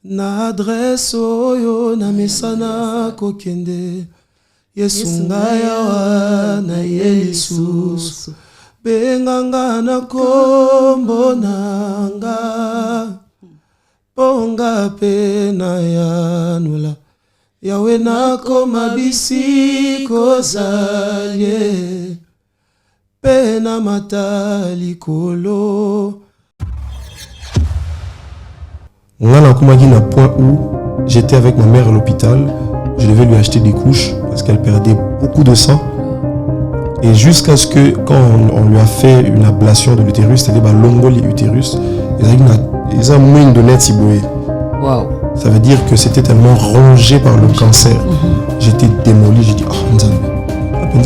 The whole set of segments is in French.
na adresse oyo na mesana kokende Yesu ngayawa na Yesu benganga na kombo nanga ponga pena yanula yawe nako mabisi kozalie pena matali kolo. On a commencé un point où j'étais avec ma mère à l'hôpital. Je devais lui acheter des couches parce qu'elle perdait beaucoup de sang. Et jusqu'à ce que, quand on lui a fait une ablation de l'utérus, c'est-à-dire l'ongoli utérus, ils ont mis une donnette si bouée. Wow. Ça veut dire que c'était tellement rongé par le cancer. J'étais démoli. J'ai dit, oh, Nzambe, il me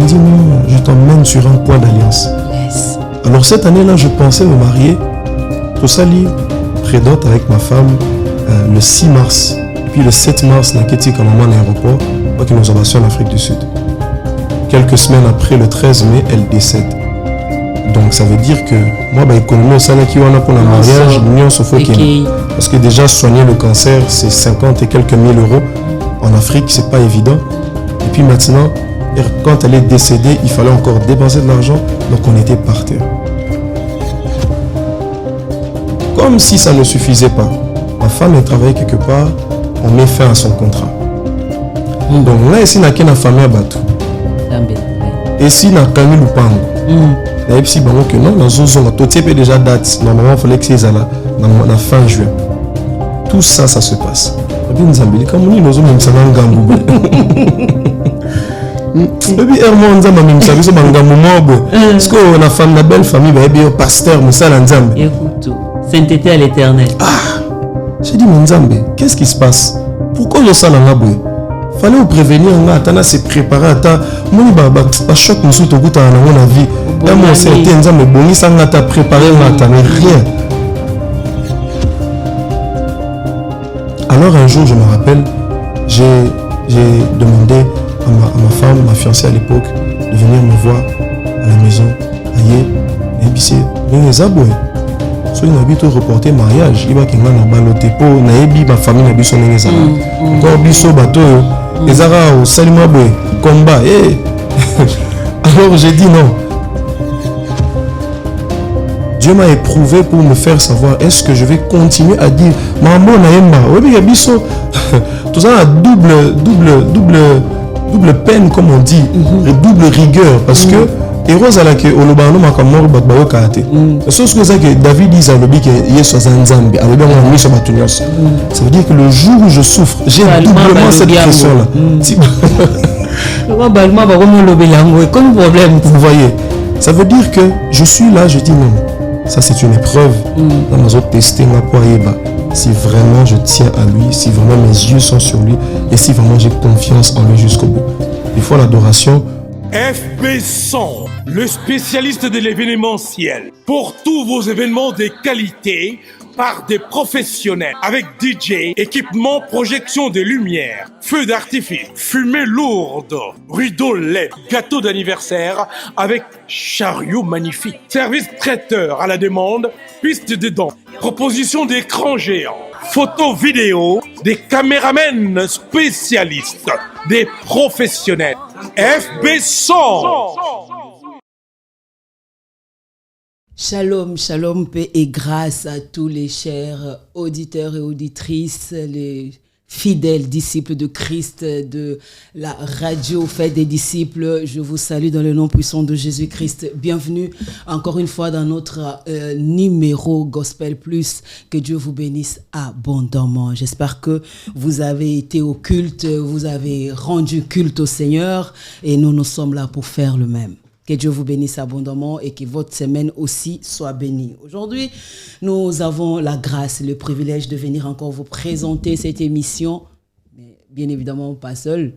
dit, non, je t'emmène sur un point d'alliance. Yes. Alors cette année-là, je pensais me marier. Tout ça, prédote avec ma femme le 6 mars. Et puis le 7 mars, on a quitté comme maman à l'aéroport pour que nous avons en Afrique du Sud. Quelques semaines après, le 13 mai, elle décède. Donc ça veut dire que moi, l'économie au Sénégal qui pour le mariage, l'union se faut parce que déjà soigner le cancer, c'est 50 et quelques mille euros. En Afrique, c'est pas évident. Et puis maintenant, quand elle est décédée, il fallait encore dépenser de l'argent, donc on était par terre. Comme si ça ne suffisait pas, ma femme elle travaillait quelque part, on met fin à son contrat. Donc là, ici, on a une famille à Batou. Et ici, on a Camille Lupango. Et puis, on a que non, on a déjà date. Normalement, il fallait que c'est là, la fin juin. Tout ça, ça se passe. Comme nous, même ça dans Gambou. Et puis, Herman Nzamba, même ça, c'est un Gambou. Parce qu'on a une belle famille, il y a un pasteur, Moussa Nzamba. Écoute, sainteté à l'éternel. Ah, j'ai dit, mon Nzamba, qu'est-ce qui se passe? Pourquoi le sang n'a pas bougé? Fallait vous prévenir, on a se préparer, mon choc nous tout au bout de la vie. Et moi, c'était Nzamba, bon, ça n'a pas préparé, rien. Alors un jour, je me rappelle, j'ai demandé à ma femme, ma fiancée à l'époque, de venir me voir à la maison. Aïe, et puis c'est les aboués. So il habite au reporter mariage, il va qu'il m'a dans le dépôt, naïbi ma famille n'a son nez encore biso bateau, les arabes au salimaboué, combat. Alors j'ai dit non. Dieu m'a éprouvé pour me faire savoir est-ce que je vais continuer à dire maman naïma, oui mais biso, tout ça a double peine comme on dit, double rigueur parce que héros à la que olobano makamoro batbayo kate. C'est ce que David dit à l'obi que yeso zanzambe, alobi on mis sur matunios. Ça veut dire que le jour où je souffre, j'ai doublement cette pression là. Vous voyez, ça veut dire que je suis là, je dis non. Ça c'est une épreuve. Dans ma zone tester ma poieba. Si vraiment je tiens à lui, si vraiment mes yeux sont sur lui et si vraiment j'ai confiance en lui jusqu'au bout. Des fois l'adoration. FB100, le spécialiste de l'événementiel. Pour tous vos événements de qualité, par des professionnels, avec DJ, équipement, projection de lumière, feux d'artifice, fumée lourde, rideau LED, gâteau d'anniversaire avec chariot magnifique, service traiteur à la demande, piste de danse, proposition d'écran géant, photo vidéo, des caméramens spécialistes, des professionnels. FB100. Shalom, shalom, paix et grâce à tous les chers auditeurs et auditrices, les fidèles disciples de Christ de la radio Fête des disciples. Je vous salue dans le nom puissant de Jésus-Christ. Bienvenue encore une fois dans notre numéro Gospel Plus. Que Dieu vous bénisse abondamment. J'espère que vous avez été au culte, vous avez rendu culte au Seigneur et nous sommes là pour faire le même. Que Dieu vous bénisse abondamment et que votre semaine aussi soit bénie. Aujourd'hui, nous avons la grâce, le privilège de venir encore vous présenter cette émission, mais bien évidemment pas seul,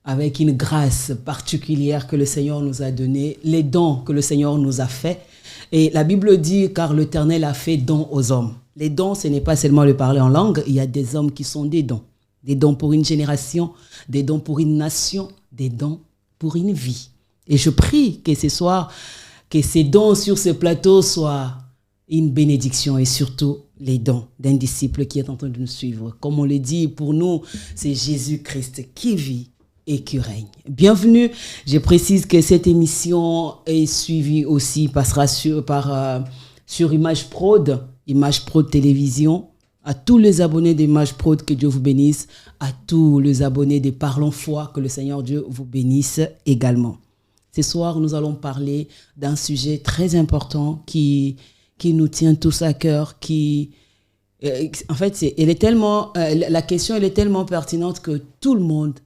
avec une grâce particulière que le Seigneur nous a donnée, les dons que le Seigneur nous a fait. Et la Bible dit, car l'Éternel a fait don aux hommes. Les dons, ce n'est pas seulement le parler en langue, il y a des hommes qui sont des dons. Des dons pour une génération, des dons pour une nation, des dons pour une vie. Et je prie que ce soir, que ces dons sur ce plateau soient une bénédiction et surtout les dons d'un disciple qui est en train de nous suivre. Comme on le dit, pour nous, c'est Jésus-Christ qui vit et qui règne. Bienvenue. Je précise que cette émission est suivie aussi, passera sur Image Prod Télévision. À tous les abonnés d'Image Prod, que Dieu vous bénisse. À tous les abonnés de Parlons Foi, que le Seigneur Dieu vous bénisse également. Ce soir, nous allons parler d'un sujet très important qui nous tient tous à cœur, en fait, la question elle est tellement pertinente que tout le monde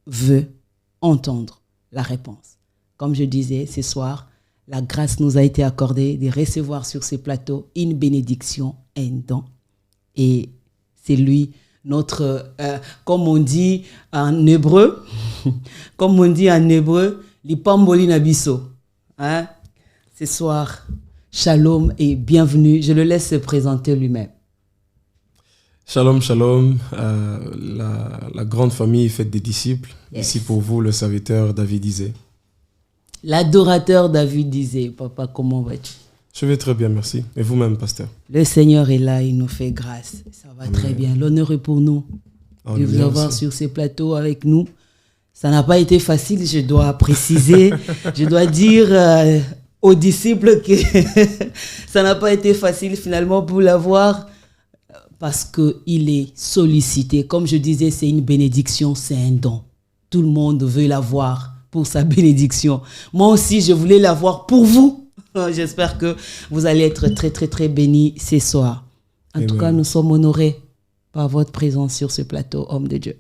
veut entendre la réponse. Comme je disais, ce soir, la grâce nous a été accordée de recevoir sur ce plateau une bénédiction, un don. Et c'est lui, notre, comme on dit en hébreu, l'ipamboli nabiso. Hein? Ce soir, shalom et bienvenue. Je le laisse se présenter lui-même. Shalom, shalom. La grande famille faite des disciples. Yes. Ici pour vous, le serviteur David Izé. L'adorateur David Izé. Papa, comment vas-tu? Je vais très bien, merci. Et vous-même, pasteur? Le Seigneur est là, il nous fait grâce. Ça va très bien. L'honneur est pour nous de vous avoir sur ces plateaux avec nous. Ça n'a pas été facile, je dois préciser. Je dois dire aux disciples que ça n'a pas été facile finalement pour l'avoir parce qu'il est sollicité. Comme je disais, c'est une bénédiction, c'est un don. Tout le monde veut l'avoir pour sa bénédiction. Moi aussi, je voulais l'avoir pour vous. J'espère que vous allez être très, très, très bénis ce soir. En tout cas, nous sommes honorés par votre présence sur ce plateau, homme de Dieu.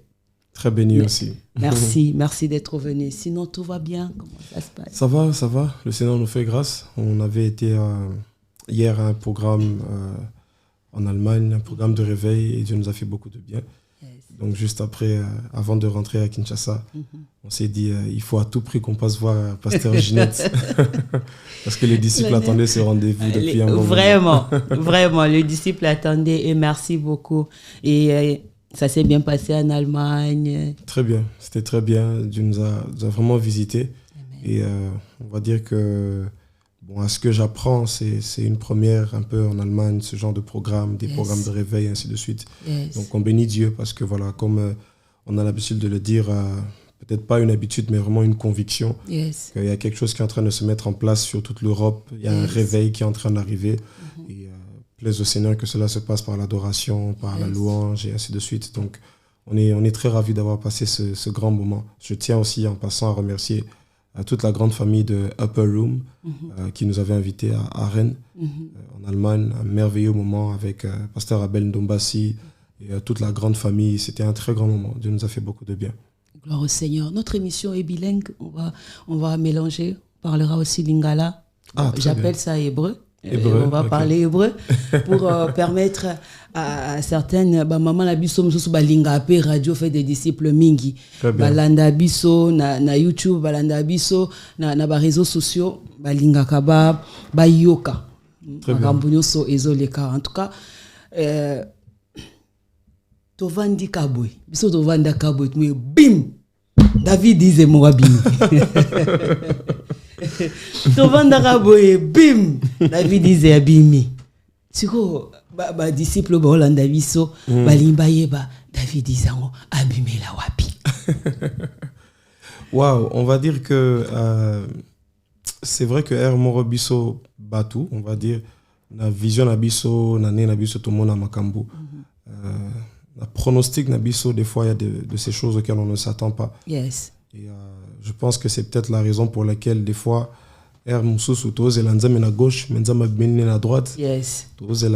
Très béni aussi. Merci d'être venu. Sinon, tout va bien? Comment ça se passe? Ça va. Le Seigneur nous fait grâce. On avait été hier à un programme en Allemagne, un programme de réveil, et Dieu nous a fait beaucoup de bien. Yes. Donc juste après, avant de rentrer à Kinshasa, on s'est dit il faut à tout prix qu'on passe voir Pasteur Ginette parce que les disciples attendaient ce rendez-vous depuis un moment. Vraiment, les disciples attendaient et merci beaucoup. Et ça s'est bien passé en Allemagne? Très bien, c'était très bien. Dieu nous a vraiment visités. Et on va dire que, à ce que j'apprends, c'est une première un peu en Allemagne, ce genre de programme, des programmes de réveil, ainsi de suite. Donc on bénit Dieu parce que voilà, comme on a l'habitude de le dire, peut-être pas une habitude, mais vraiment une conviction, qu'il y a quelque chose qui est en train de se mettre en place sur toute l'Europe. Il y a un réveil qui est en train d'arriver. Et plaise au Seigneur que cela se passe par l'adoration, par la louange et ainsi de suite. Donc, on est très ravis d'avoir passé ce grand moment. Je tiens aussi, en passant, à remercier toute la grande famille de Upper Room qui nous avait invités à Rennes, en Allemagne. Un merveilleux moment avec Pasteur Abel Ndombassi et toute la grande famille. C'était un très grand moment. Dieu nous a fait beaucoup de bien. Gloire au Seigneur. Notre émission est bilingue. On va mélanger. On parlera aussi lingala. J'appelle ça hébreu. On va parler hébreu pour permettre à certaines maman la biso mususu balinga pe radio fait des disciples mingi balanda biso na YouTube balanda biso na ba réseaux sociaux balinga kaba bayoka makambo so ezoleka. En tout cas tovandi kaboy biso tovanda kaboy mais bim David Izé Moabini. Tovandaka boye bim David Izé abimi. Siko ba disciple ba Hollanda biso balimba yeba David Izé abimi la wapi. Wow, on va dire que c'est vrai que R Morobiso Batu, on va dire na vision na biso na ne na biso tout le monde à Makambu. La pronostic nabiso, des fois, il y a de ces choses auxquelles on ne s'attend pas. Yes. Et je pense que c'est peut-être la raison pour laquelle, des fois, R Moussous, tous et l'anzam est à gauche, menzam est à droite. Yes. Tous et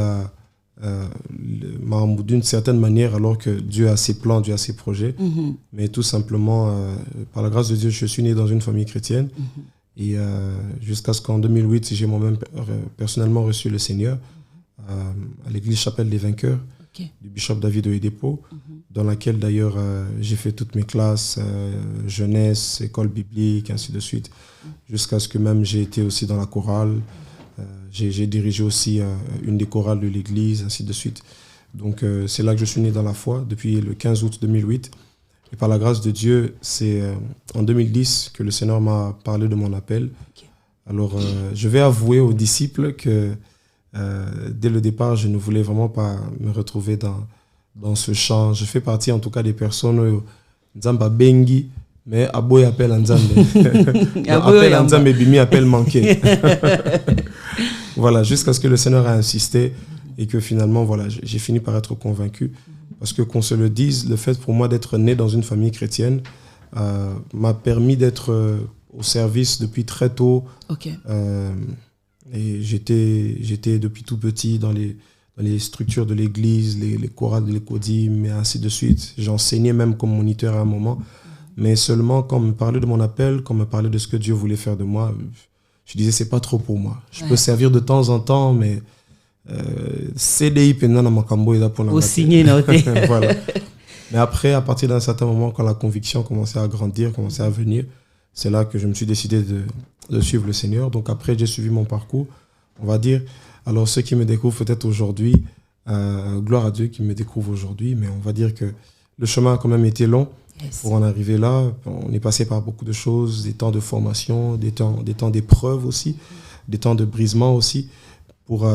d'une certaine manière, alors que Dieu a ses plans, Dieu a ses projets. Mais tout simplement, par la grâce de Dieu, je suis né dans une famille chrétienne. Et jusqu'à ce qu'en 2008, j'ai moi-même personnellement reçu le Seigneur à l'église Chapelle des Vainqueurs. Du bishop David Oyedepo, dans laquelle d'ailleurs j'ai fait toutes mes classes, jeunesse, école biblique, ainsi de suite, jusqu'à ce que même j'ai été aussi dans la chorale, j'ai dirigé aussi une des chorales de l'église, ainsi de suite. Donc c'est là que je suis né dans la foi, depuis le 15 août 2008. Et par la grâce de Dieu, c'est en 2010 que le Seigneur m'a parlé de mon appel. Alors je vais avouer aux disciples que Dès le départ, je ne voulais vraiment pas me retrouver dans ce champ. Je fais partie en tout cas des personnes Nzamba Bengi, mais Aboy appelle Nzambe. Appelle Nzambe Bimi appelle manqué. Voilà, jusqu'à ce que le Seigneur a insisté et que finalement, voilà, j'ai fini par être convaincu. Parce que qu'on se le dise, le fait pour moi d'être né dans une famille chrétienne m'a permis d'être au service depuis très tôt. Okay. Et j'étais depuis tout petit dans les structures de l'église, les chorales de l'écodim, et ainsi de suite. J'enseignais même comme moniteur à un moment. Mais seulement quand on me parlait de mon appel, quand on me parlait de ce que Dieu voulait faire de moi, je disais, c'est pas trop pour moi. Je peux servir de temps en temps, mais CDI pendant ma cambo est pour la signer voilà. Mais après, à partir d'un certain moment, quand la conviction commençait à grandir, commençait à venir, c'est là que je me suis décidé de suivre le Seigneur. Donc après, j'ai suivi mon parcours, on va dire. Alors ceux qui me découvrent peut-être aujourd'hui, gloire à Dieu qui me découvre aujourd'hui, mais on va dire que le chemin a quand même été long. Yes. Pour en arriver là. On est passé par beaucoup de choses, des temps de formation, des temps d'épreuve aussi, des temps de brisement aussi, pour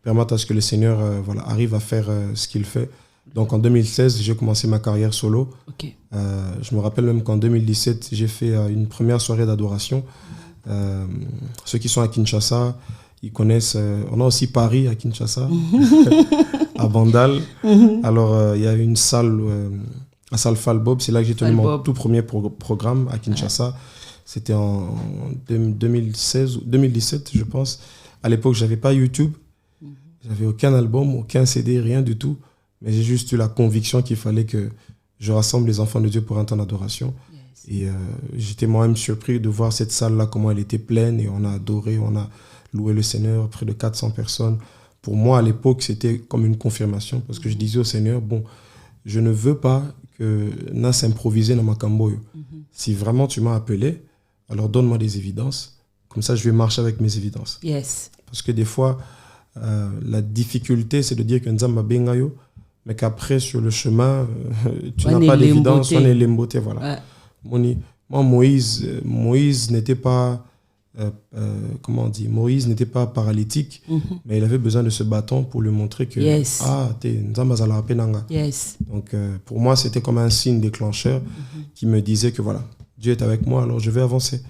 permettre à ce que le Seigneur arrive à faire ce qu'il fait. Donc en 2016, j'ai commencé ma carrière solo. Okay. Je me rappelle même qu'en 2017, j'ai fait une première soirée d'adoration. Ceux qui sont à Kinshasa, ils connaissent. On a aussi Paris à Kinshasa, à Bandal. Alors il y a une salle... à salle Falbob, c'est là que j'ai tenu mon tout premier programme à Kinshasa. C'était en 2016 ou 2017, je pense. À l'époque, je n'avais pas YouTube. J'avais aucun album, aucun CD, rien du tout. Mais j'ai juste eu la conviction qu'il fallait que je rassemble les enfants de Dieu pour un temps d'adoration. Yes. Et j'étais moi-même surpris de voir cette salle-là, comment elle était pleine. Et on a adoré, on a loué le Seigneur, près de 400 personnes. Pour moi, à l'époque, c'était comme une confirmation. Parce que je disais au Seigneur, bon, je ne veux pas que n'a s'improviser dans ma cambo. Si vraiment tu m'as appelé, alors donne-moi des évidences. Comme ça, je vais marcher avec mes évidences. Yes. Parce que des fois, la difficulté, c'est de dire que Nzamba bengayo, mais qu'après, sur le chemin, tu n'as pas d'évidence. On est lemboté, voilà. Ouais. Moi, Moïse n'était pas... comment on dit, Moïse n'était pas paralytique, mais il avait besoin de ce bâton pour lui montrer que yes. Yes. Donc pour moi, c'était comme un signe déclencheur qui me disait que voilà, Dieu est avec moi, alors je vais avancer.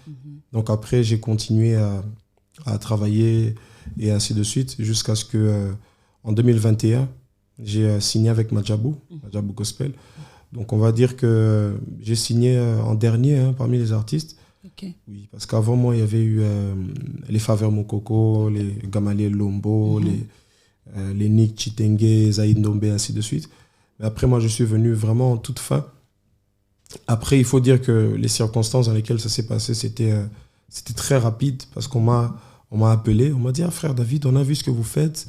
Donc après, j'ai continué à travailler et ainsi de suite jusqu'à ce que en 2021, j'ai signé avec Madjabou Gospel. Donc on va dire que j'ai signé en dernier parmi les artistes. Okay. Oui, parce qu'avant moi, il y avait eu les Faveurs Mokoko, les Gamaliel Lombo, les Nick Chitenge, Zaïd Ndombe, ainsi de suite. Mais après, moi, je suis venu vraiment en toute fin. Après, il faut dire que les circonstances dans lesquelles ça s'est passé, c'était très rapide parce qu'on m'a appelé, on m'a dit « Ah, frère David, on a vu ce que vous faites,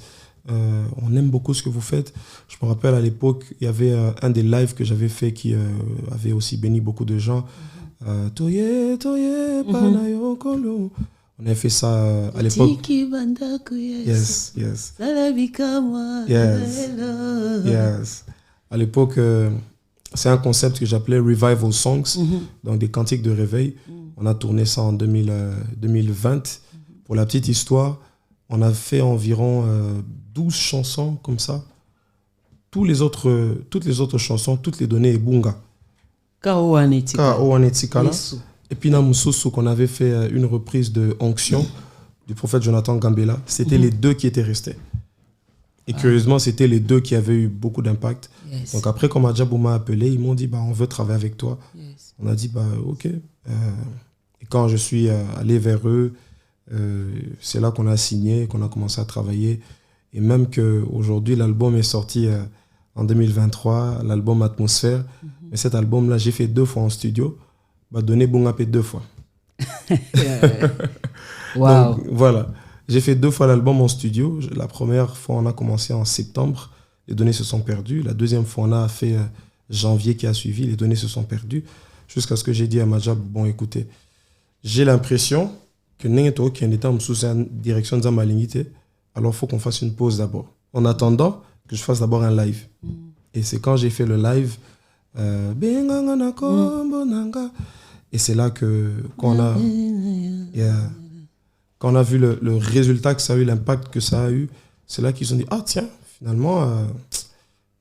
on aime beaucoup ce que vous faites. » Je me rappelle à l'époque, il y avait un des lives que j'avais fait qui avait aussi béni beaucoup de gens. Toye, panayo kolo. On a fait ça à l'époque. Yes. Yes. À l'époque, c'est un concept que j'appelais Revival Songs, donc des cantiques de réveil. On a tourné ça en 2020. Pour la petite histoire, on a fait environ 12 chansons comme ça. Toutes les autres chansons, toutes les données est Bunga. Et puis dans Moussoussou, qu'on avait fait une reprise de Onction du prophète Jonathan Gambela, c'était les deux qui étaient restés. Et curieusement, c'était les deux qui avaient eu beaucoup d'impact. Yes. Donc après, quand Madjabou m'a appelé, ils m'ont dit on veut travailler avec toi. Yes. On a dit ok. Et quand je suis allé vers eux, c'est là qu'on a signé, qu'on a commencé à travailler. Et même qu'aujourd'hui, l'album est sorti en 2023, l'album Atmosphère. Mais cet album-là, j'ai fait 2 fois en studio. Donné Bungapé 2 fois. Wow. Donc, voilà. J'ai fait 2 fois l'album en studio. La première fois, on a commencé en septembre. Les données se sont perdues. La deuxième fois, on a fait janvier qui a suivi. Les données se sont perdues. Jusqu'à ce que j'ai dit à Majab, bon, écoutez, j'ai l'impression que Nengeto, qui est en sous direction de Zamalingité, alors il faut qu'on fasse une pause d'abord. En attendant que je fasse d'abord un live. Et c'est quand j'ai fait le live, et c'est là que quand on a vu le résultat que ça a eu, l'impact que ça a eu, c'est là qu'ils ont dit, ah tiens, finalement,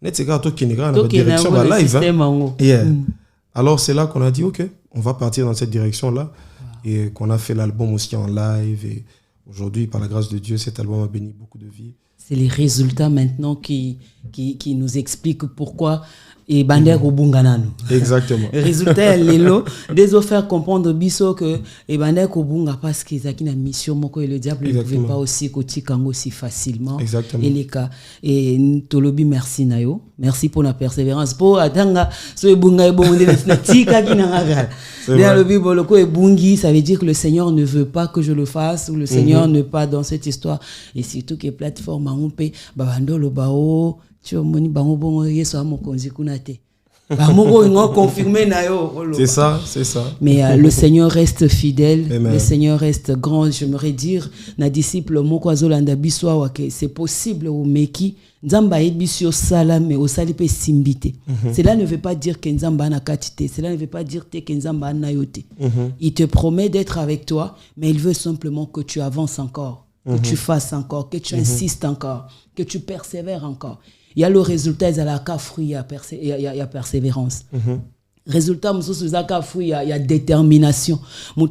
net c'est gars, toi qui n'est pas dans la direction de live. Hein. Yeah. Alors c'est là qu'on a dit, ok, on va partir dans cette direction-là. Et qu'on a fait l'album aussi en live. Et aujourd'hui, par la grâce de Dieu, cet album a béni beaucoup de vies. C'est les résultats maintenant qui nous expliquent pourquoi et Bander au Bunganano. Exactement. Le résultat est là. Des faire comprendre biso que et Bander au Bunga parce qu'ils ont une mission moko et le diable ne pouvait pas aussi côté Kango si facilement. Exactement. Et les cas et Tolobi merci nayo. Merci pour la persévérance. Pour atanga so Bunga et bon de tika kinanga. Dans le Bible le ko et Bungi, ça veut dire que le Seigneur ne veut pas que je le fasse ou le Seigneur ne pas dans cette histoire et surtout que plateforme on peut babandolo bao tu moni bango bongo yeso amokonzi kunate bango ngo confirmer na yo. C'est ça. Mais le Seigneur reste fidèle. Amen. Le Seigneur reste grand. J'aimerais dire na disciple moko azolanda biswa wa que c'est possible au meki nzamba ebisio sala mais au sali pe simbité. Cela ne veut pas dire que nzamba na katité, cela ne veut pas dire que nzamba na yote. Il te promet d'être avec toi, mais il veut simplement que tu avances encore, que tu fasses encore, que tu insistes encore, que tu persévères encore. Il y a le résultat, il y a la fruit, il y a persévérance. Résultat, il y a détermination.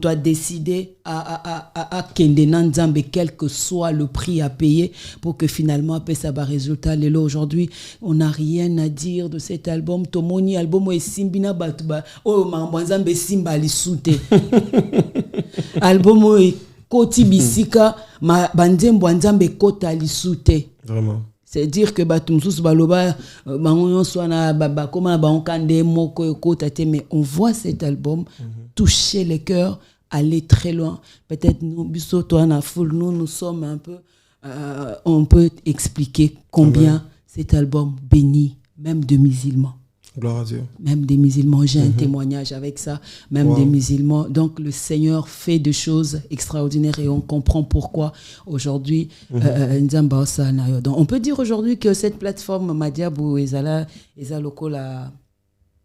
Tu as décidé à Kendenan Nzambe, quel que soit le prix à payer pour que finalement, ça va résultat. Aujourd'hui, on n'a rien à dire de cet album. Tomoni album est Simbina Batuba. Oh, Nzambe Simba li soute. Album est Koti Bisika, Banzembo Nzambe Kota li soute. Vraiment. C'est dire que batumsus baloba bangon swana baba comment bankande moko kotate mais on voit cet album toucher les cœurs, aller très loin. Peut-être nous biso toi na foule nous sommes un peu on peut expliquer combien cet album bénit même de musulmans. Gloire à Dieu. Même des musulmans, j'ai un témoignage avec ça, même des musulmans. Donc le Seigneur fait des choses extraordinaires et on comprend pourquoi aujourd'hui Nzamba Osana. Donc on peut dire aujourd'hui que cette plateforme Madiabou Ezala Loko la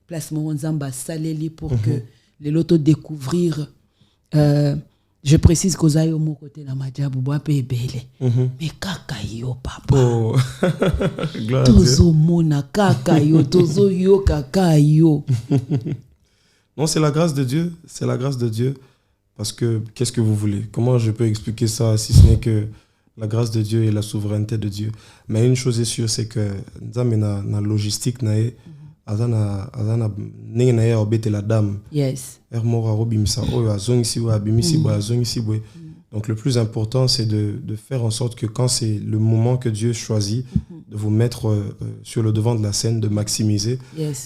place Nzamba Saleli pour que les lotos découvrir. Je précise qu'aux aïe au mon côté la Madiabou boa pe belé. Mais kakayo papa. Oh. Gloire à Dieu. Tozo mona kakayo, tozo yo kakayo. Non, c'est la grâce de Dieu. C'est la grâce de Dieu. Parce que, qu'est-ce que vous voulez? Comment je peux expliquer ça si ce n'est que la grâce de Dieu et la souveraineté de Dieu? Mais une chose est sûre, c'est que Nzambe na logistique nae azana nenge nae obete la dame. Yes. Ermora robimisa oyo azongisi wa bimisi bo azongisi bo. Donc le plus important, c'est de faire en sorte que quand c'est le moment que Dieu choisit, de vous mettre sur le devant de la scène, de maximiser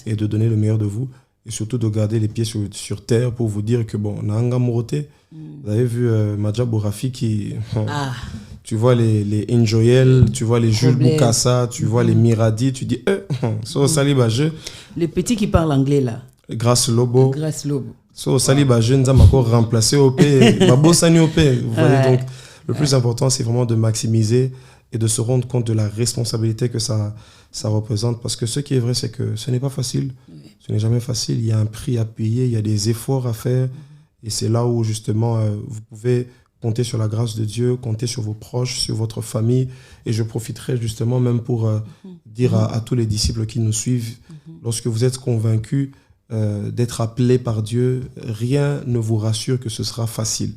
et de donner le meilleur de vous. Et surtout de garder les pieds sur terre pour vous dire que bon, Nanga Morote, vous avez vu Madjabou Rafi qui... Tu vois les Enjoyel, tu vois les Jules Boukassa, tu vois les Miradi, tu dis, so Salibajé. Les petits qui parlent anglais là. Grâce Lobo. Grâce Lobo. So Salibajé, nous avons encore remplacé OP, Babo Sani OP. Vous voyez, donc le plus important, c'est vraiment de maximiser et de se rendre compte de la responsabilité que ça représente. Parce que ce qui est vrai, c'est que ce n'est pas facile. Ce n'est jamais facile. Il y a un prix à payer, il y a des efforts à faire. Et c'est là où, justement, vous pouvez compter sur la grâce de Dieu, compter sur vos proches, sur votre famille. Et je profiterai justement même pour dire à tous les disciples qui nous suivent, lorsque vous êtes convaincus d'être appelés par Dieu, rien ne vous rassure que ce sera facile.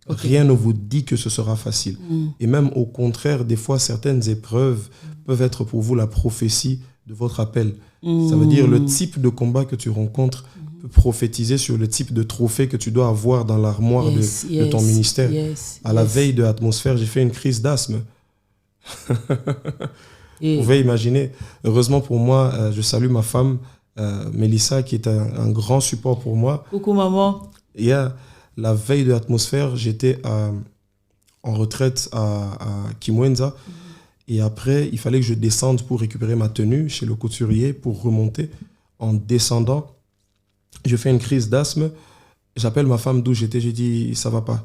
Rien ne vous dit que ce sera facile. Et même au contraire, des fois, certaines épreuves peuvent être pour vous la prophétie de votre appel. Ça veut dire le type de combat que tu rencontres peut prophétiser sur le type de trophée que tu dois avoir dans l'armoire de ton ministère. À la veille de l'atmosphère, j'ai fait une crise d'asthme. Vous pouvez imaginer. Heureusement pour moi, je salue ma femme, Mélissa, qui est un grand support pour moi. Coucou maman. La veille de l'atmosphère, j'étais en retraite à Kimwenza. Et après, il fallait que je descende pour récupérer ma tenue chez le couturier pour remonter. En descendant, je fais une crise d'asthme. J'appelle ma femme d'où j'étais. J'ai dit, ça va pas.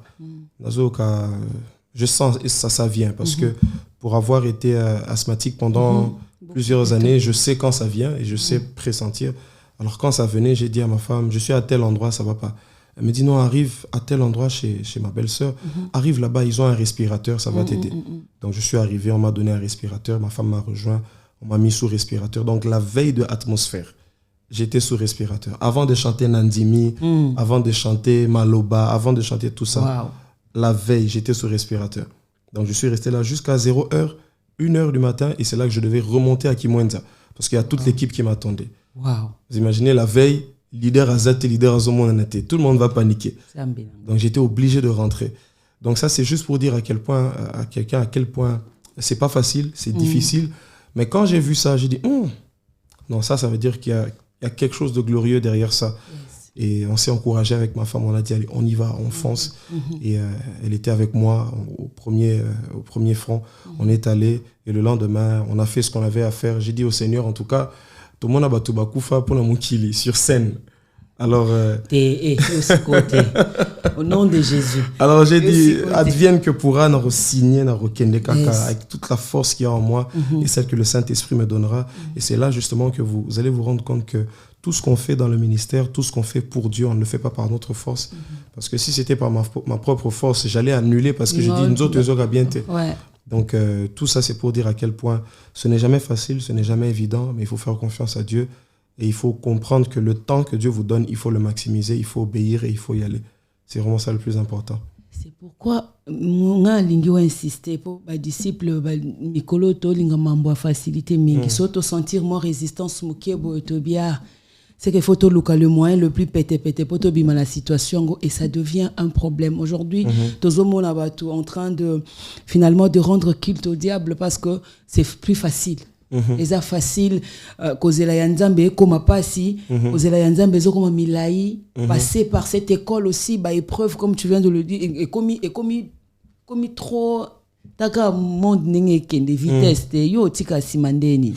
Je sens et ça vient. Parce que pour avoir été asthmatique pendant plusieurs années, je sais quand ça vient et je sais pressentir. Alors quand ça venait, j'ai dit à ma femme, je suis à tel endroit, ça va pas. Elle me dit non, arrive à tel endroit chez ma belle-sœur, arrive là-bas, ils ont un respirateur, ça va t'aider. Donc je suis arrivé, on m'a donné un respirateur, ma femme m'a rejoint, on m'a mis sous respirateur. Donc la veille de Atmosphère, j'étais sous respirateur. Avant de chanter Nandimi, avant de chanter Maloba, avant de chanter tout ça, la veille, j'étais sous respirateur. Donc je suis resté là jusqu'à 0h, 1h du matin, et c'est là que je devais remonter à Kimwenza, parce qu'il y a toute l'équipe qui m'attendait. Vous imaginez la veille, leader à Zate, leader à Zomonanate, tout le monde va paniquer. Donc j'étais obligé de rentrer. Donc ça, c'est juste pour dire à quel point, à quelqu'un, à quel point c'est pas facile, c'est difficile. Mais quand j'ai vu ça, j'ai dit, non, ça veut dire qu'il y a quelque chose de glorieux derrière ça. Et on s'est encouragé avec ma femme, on a dit, allez, on y va, on fonce. Et elle était avec moi au premier front. On est allé, et le lendemain, on a fait ce qu'on avait à faire. J'ai dit au Seigneur, en tout cas, tout le monde a battu Bakoufa pour la Moukili sur scène. Alors, au nom de Jésus. Alors j'ai dit, advienne que pourra nous signer, nous kende kaka, avec toute la force qu'il y a en moi et celle que le Saint-Esprit me donnera. Et c'est là justement que vous allez vous rendre compte que tout ce qu'on fait dans le ministère, tout ce qu'on fait pour Dieu, on ne le fait pas par notre force. Parce que si c'était par ma propre force, j'allais annuler parce que j'ai dit, nous autres, à bien. Donc tout ça, c'est pour dire à quel point ce n'est jamais facile, ce n'est jamais évident, mais il faut faire confiance à Dieu. Et il faut comprendre que le temps que Dieu vous donne, il faut le maximiser, il faut obéir et il faut y aller. C'est vraiment ça le plus important. C'est pourquoi on a insisté pour les disciples, Mikolo, Tolinga Mambo facilité, mais surtout sentir moins résistance, Moukebo et Tobia. C'est qu'il faut le moyen le plus pété pour Tobima la situation et ça devient un problème. Aujourd'hui, tous les gens en train de finalement de rendre culte au diable parce que c'est plus facile. Et ça facile causer la yanzambe comme passi causer la yanzambe zo comme milai passer par cette école aussi bah épreuve comme tu viens de le dire et comme trop taka monde n'engé de vitesse yo tika simandeni.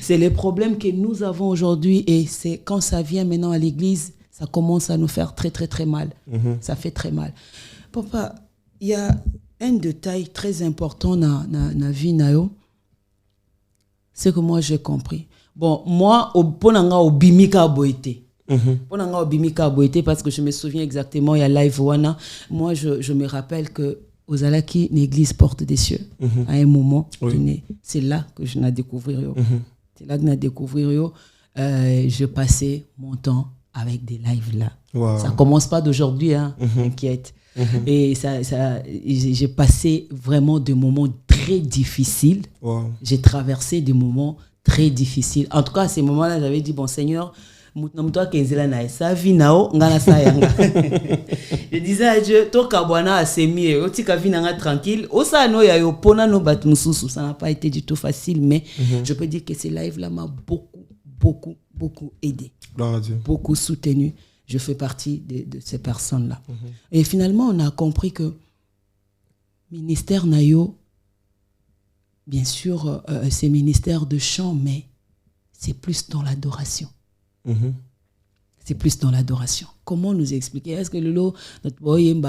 C'est le problème que nous avons aujourd'hui et c'est quand ça vient maintenant à l'église ça commence à nous faire très très très mal. Ça fait très mal. Papa, il y a un détail très important dans la vie nayo. C'est que moi j'ai compris. Bon, moi, ponanga au bimika boité. Ponanga au bimika boité parce que je me souviens exactement, il y a live wana. Moi, je me rappelle que aux Alaki, l'église porte des cieux. À un moment, c'est là que je n'ai découvert. C'est là que j'ai découvert. Je passais mon temps avec des lives là. Wow. Ça commence pas d'aujourd'hui, hein. T'inquiète. Et j'ai passé vraiment des moments très difficiles. J'ai traversé des moments très difficiles. En tout cas, à ces moments-là, j'avais dit, bon Seigneur, je disais à Dieu, tranquille. Ça n'a pas été du tout facile, mais je peux dire que ces lives-là m'ont beaucoup aidé. Beaucoup soutenu. Je fais partie de ces personnes-là. Et finalement, on a compris que ministère Nayo, bien sûr, c'est ministère de chant, mais c'est plus dans l'adoration. C'est plus dans l'adoration. Comment nous expliquer? Est-ce que le lot, notre boy,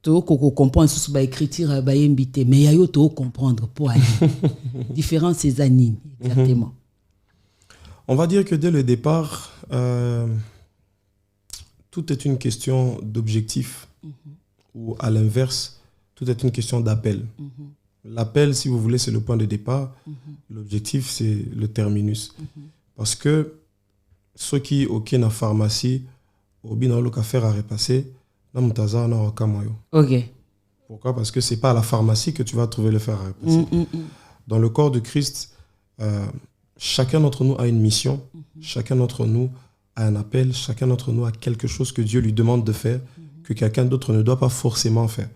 to comprendre sous écriture, mais il y a tout comprendre pour aller. Différents ces animes, exactement. On va dire que dès le départ, tout est une question d'objectif. Ou à l'inverse, tout est une question d'appel. L'appel, si vous voulez, c'est le point de départ. L'objectif, c'est le terminus. Parce que ceux qui ont une pharmacie, au bina le faire à repasser, pourquoi? Parce que ce n'est pas à la pharmacie que tu vas trouver le fer à repasser. Dans le corps de Christ, chacun d'entre nous a une mission, chacun d'entre nous a un appel, chacun d'entre nous a quelque chose que Dieu lui demande de faire, que quelqu'un d'autre ne doit pas forcément faire.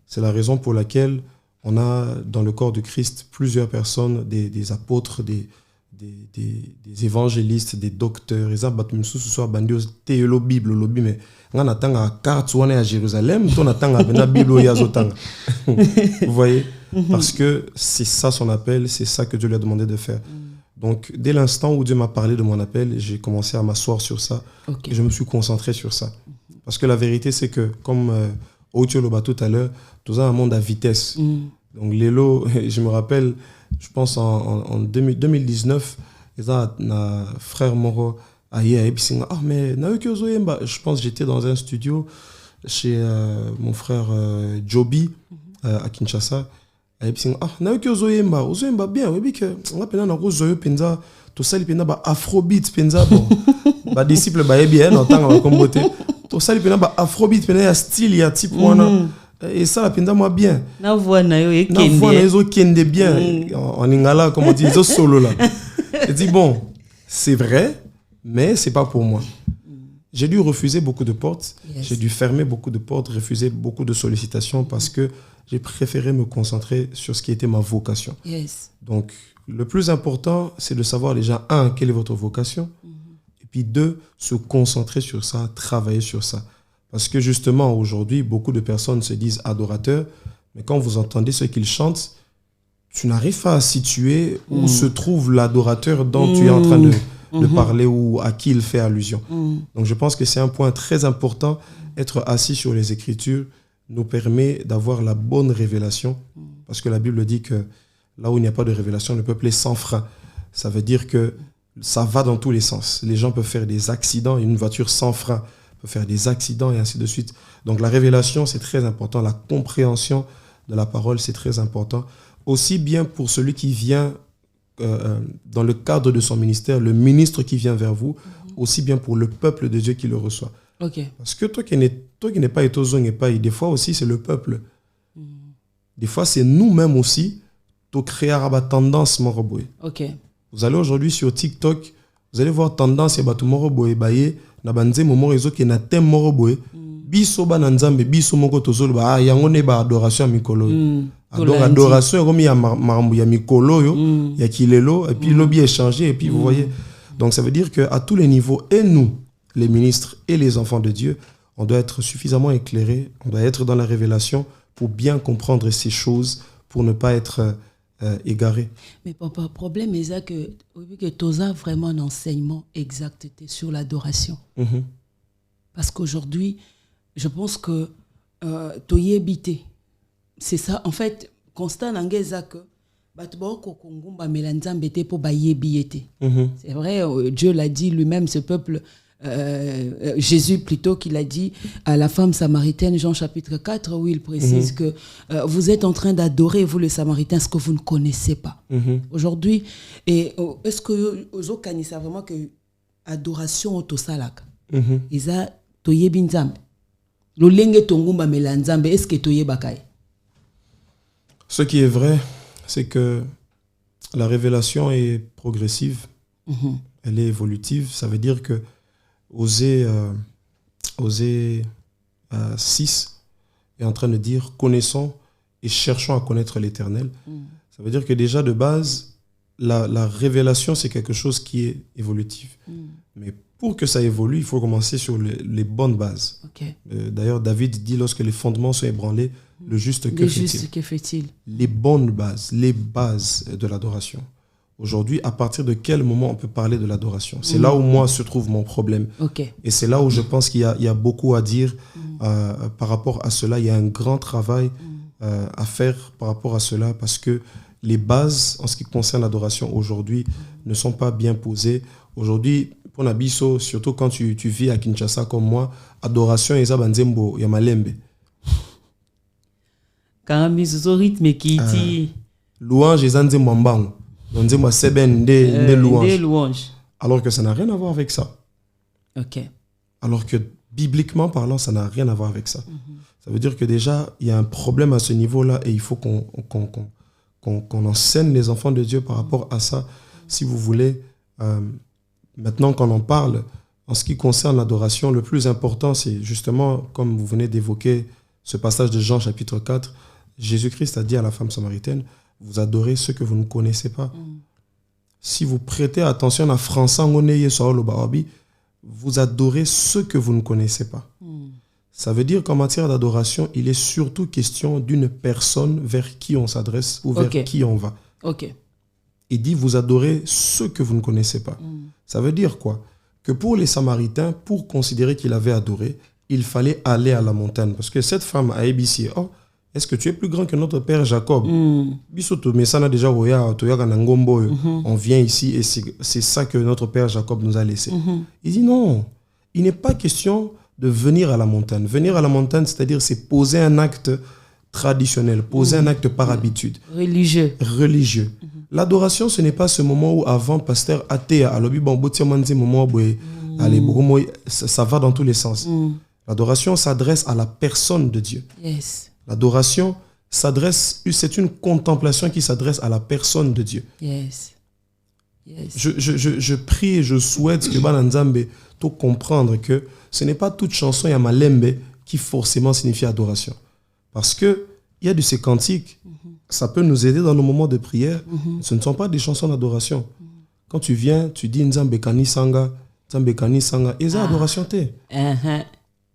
C'est la raison pour laquelle on a dans le corps de Christ plusieurs personnes, des apôtres, des évangélistes, des docteurs. Ils ont ce soit bandios théolo Bible lobby mais on attend à carte on est à Jérusalem, on attend à la Bible yazotang. Vous voyez, parce que c'est ça son appel, c'est ça que Dieu lui a demandé de faire. Donc dès l'instant où Dieu m'a parlé de mon appel, j'ai commencé à m'asseoir sur ça et je me suis concentré sur ça. Parce que la vérité c'est que comme Ocho Loba tout à l'heure, tout un monde à vitesse. Donc Lélo, je me rappelle, je pense en 2019, il y a un frère Moro, mais je pense que j'étais dans un studio chez mon frère Joby à Kinshasa. Bien, oui, que on a peine na ko zoyo penza to sali pena ba afrobeat penza bon ba disciple ba bien en tant que comboté to sali pena ba afrobeat pena ya style ya type wana et ça la penda moi bien na voix na yo ekende na voix na yo kende bien en ingala comme on dit zo solo là. Je dis bon, c'est vrai mais c'est pas pour moi. J'ai dû refuser beaucoup de portes, j'ai dû fermer beaucoup de portes, refuser beaucoup de sollicitations parce que j'ai préféré me concentrer sur ce qui était ma vocation. Donc, le plus important, c'est de savoir déjà, 1, quelle est votre vocation, et puis 2, se concentrer sur ça, travailler sur ça. Parce que justement, aujourd'hui, beaucoup de personnes se disent adorateurs, mais quand vous entendez ce qu'ils chantent, tu n'arrives pas à situer où se trouve l'adorateur dont tu es en train de parler ou à qui il fait allusion. Donc, je pense que c'est un point très important. Être assis sur les Écritures nous permet d'avoir la bonne révélation. Parce que la Bible dit que là où il n'y a pas de révélation, le peuple est sans frein. Ça veut dire que ça va dans tous les sens. Les gens peuvent faire des accidents. Une voiture sans frein peut faire des accidents et ainsi de suite. Donc la révélation, c'est très important. La compréhension de la parole, c'est très important. Aussi bien pour celui qui vient dans le cadre de son ministère, le ministre qui vient vers vous, aussi bien pour le peuple de Dieu qui le reçoit. Parce que toi qui n'es pas étozong et pas, des fois aussi c'est le peuple. Des fois c'est nous-mêmes aussi qui créons la tendance moroboy. Vous allez aujourd'hui sur TikTok, vous allez voir tendance et batu moroboy baye na banze momo réseau qui na thème moroboy. Biso ba nanzambe biso moko tozolo ba yango ne ba adoration à mikolo. Donc adoration comme il y a marambu ya mikolo yo, ya kilelo et puis lobby échangé et puis vous voyez. Donc ça veut dire que à tous les niveaux et nous les ministres et les enfants de Dieu, on doit être suffisamment éclairés, on doit être dans la révélation pour bien comprendre ces choses, pour ne pas être égaré. Mais papa, le problème est que tu as vraiment un enseignement exact sur l'adoration. Parce qu'aujourd'hui, je pense que tu y habité. C'est ça, en fait, constat n'angeza que c'est vrai, Dieu l'a dit lui-même, ce peuple, Jésus plutôt, qu'il a dit à la femme samaritaine, Jean chapitre 4, où il précise que vous êtes en train d'adorer, vous les Samaritains, ce que vous ne connaissez pas. Aujourd'hui, et est-ce que aux Okani, c'est vraiment que adoration au Tosalak, Isa Toye Binzambe, le Lenge Tongumba Melanzambe, est-ce que Toye Bakai? Ce qui est vrai, c'est que la révélation est progressive, elle est évolutive. Ça veut dire que Osée 6 est en train de dire connaissons et cherchons à connaître l'Éternel. Ça veut dire que déjà de base, la révélation c'est quelque chose qui est évolutif. Mais pour que ça évolue, il faut commencer sur les bonnes bases. D'ailleurs, David dit lorsque les fondements sont ébranlés, le juste que fait-il? Les bonnes bases, les bases de l'adoration. Aujourd'hui, à partir de quel moment on peut parler de l'adoration? C'est là où moi se trouve mon problème. Et c'est là où je pense qu'il y a beaucoup à dire par rapport à cela. Il y a un grand travail à faire par rapport à cela parce que les bases en ce qui concerne l'adoration aujourd'hui ne sont pas bien posées. Aujourd'hui, pour Nabiso, surtout quand tu vis à Kinshasa comme moi, adoration et Zabanzembo, il y a Malembe. Quand on rythme qui dit louange et Zanzembo Mbang. On dit moi c'est ben des louanges. Alors que ça n'a rien à voir avec ça. Alors que bibliquement parlant, ça n'a rien à voir avec ça. Ça veut dire que déjà, il y a un problème à ce niveau-là et il faut qu'on enseigne les enfants de Dieu par rapport à ça. Si vous voulez, maintenant qu'on en parle, en ce qui concerne l'adoration, le plus important, c'est justement, comme vous venez d'évoquer ce passage de Jean chapitre 4, Jésus-Christ a dit à la femme samaritaine, vous adorez ceux que vous ne connaissez pas. Si vous prêtez attention à Français, vous adorez ceux que vous ne connaissez pas. Ça veut dire qu'en matière d'adoration, il est surtout question d'une personne vers qui on s'adresse ou vers qui on va. Il dit, vous adorez ceux que vous ne connaissez pas. Ça veut dire quoi? Que pour les Samaritains, pour considérer qu'il avait adoré, il fallait aller à la montagne. Parce que cette femme a ébissé, Est-ce que tu es plus grand que notre père Jacob? Bisoto, mais ça n'a déjà on vient ici et c'est ça que notre père Jacob nous a laissé. Il dit non, il n'est pas question de venir à la montagne. Venir à la montagne, c'est-à-dire c'est poser un acte traditionnel, poser un acte par habitude. Religieux. L'adoration, ce n'est pas ce moment où avant, pasteur athée, ça va dans tous les sens. L'adoration s'adresse à la personne de Dieu. Yes. L'adoration c'est une contemplation qui s'adresse à la personne de Dieu. Yes. Yes. Je prie et je souhaite que Bananzambe tout comprendre que ce n'est pas toute chanson Yamalembe qui forcément signifie adoration. Parce que il y a de ces cantiques, ça peut nous aider dans nos moments de prière. Ce ne sont pas des chansons d'adoration. Quand tu viens, tu dis Nzambe Kani Sanga, et ça adoration t'es.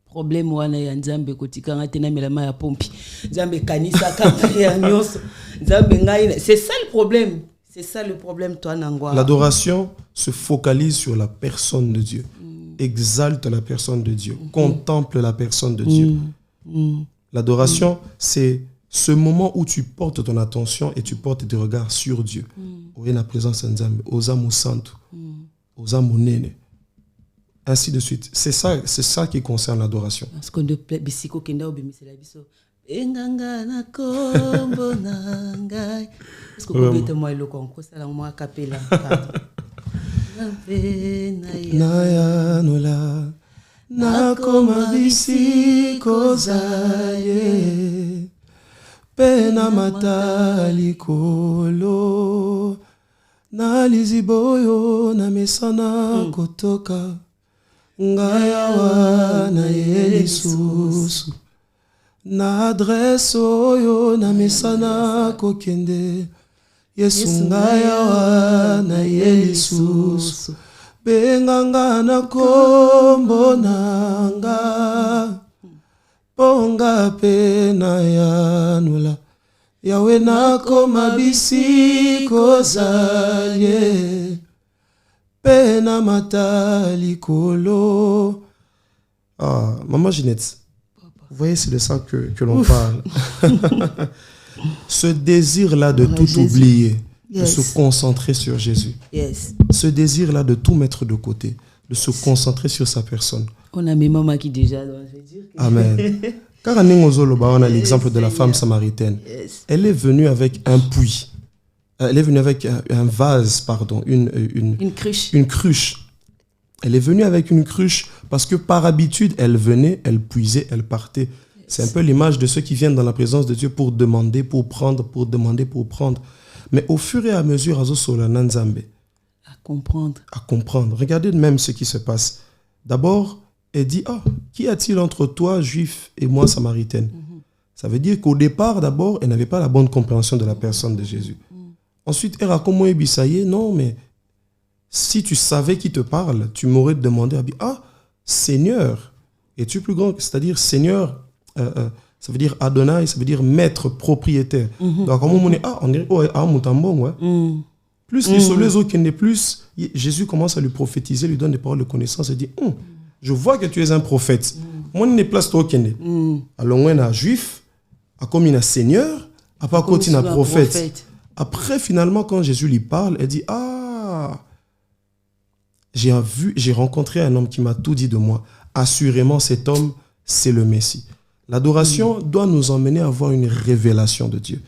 Problème wana ya Nzambe kotikanga tena melama ya pompi. Nzambe kanisa kama ya nyonso. Nzambe ngai, c'est ça le problème. C'est ça le problème toi nangwa. L'adoration se focalise sur la personne de Dieu. Exalte la personne de Dieu. Contemple la personne de Dieu. L'adoration, c'est ce moment où tu portes ton attention et tu portes tes regards sur Dieu. Où est la présence de Nzambe, Ozamu Santo, Ozamu Nene. Ainsi de suite. C'est ça qui concerne l'adoration. Parce qu'on de bisiko kenda obimisela biso. Enganga na kombo nangai. Est-ce que vous pouvez moi le concours ça la moi capella. Naya nola na koma bisiko zaye pena matali kolo na liziboyo na mesana kotoka ngaya wana yelisusu na adresse oyo na mesana kokende Yesu ngaya wana yelisusu benganga na kombo nanga ponga pena yanula yawe nako mabisi kozalie pena matali kolo. Maman Ginette, vous voyez, c'est de ça que l'on parle. Ce désir-là de tout oublier, de se concentrer sur Jésus. Ce désir-là de tout mettre de côté, de se concentrer sur sa personne. On a mes mamans qui déjà, donc je veux dire. Amen. Car on a l'exemple de la femme samaritaine. Elle est venue avec un puits. Elle est venue avec un vase, pardon, une cruche. Elle est venue avec une cruche parce que par habitude, elle venait, elle puisait, elle partait. C'est un peu l'image de ceux qui viennent dans la présence de Dieu pour demander, pour prendre, pour demander, pour prendre. Mais au fur et à mesure, à comprendre. Regardez même ce qui se passe. D'abord, elle dit, qu'y a-t-il entre toi, juif, et moi, samaritaine? Ça veut dire qu'au départ, d'abord, elle n'avait pas la bonne compréhension de la personne de Jésus. Ensuite, elle a comme non, mais si tu savais qui te parle, tu m'aurais demandé, Seigneur, es-tu plus grand? C'est-à-dire, Seigneur, ça veut dire Adonai, ça veut dire maître, propriétaire. Donc, on dirait, plus les autres qui n'est plus, Jésus commence à lui prophétiser, lui donne des paroles de connaissance et dit, je vois que tu es un prophète. Moi, je ne place toi qui n'est. Alors, on est un juif, comme il est seigneur, après, quand il est un prophète. Après, finalement, quand Jésus lui parle, elle dit, j'ai rencontré un homme qui m'a tout dit de moi. Assurément, cet homme, c'est le Messie. L'adoration doit nous emmener à avoir une révélation de Dieu.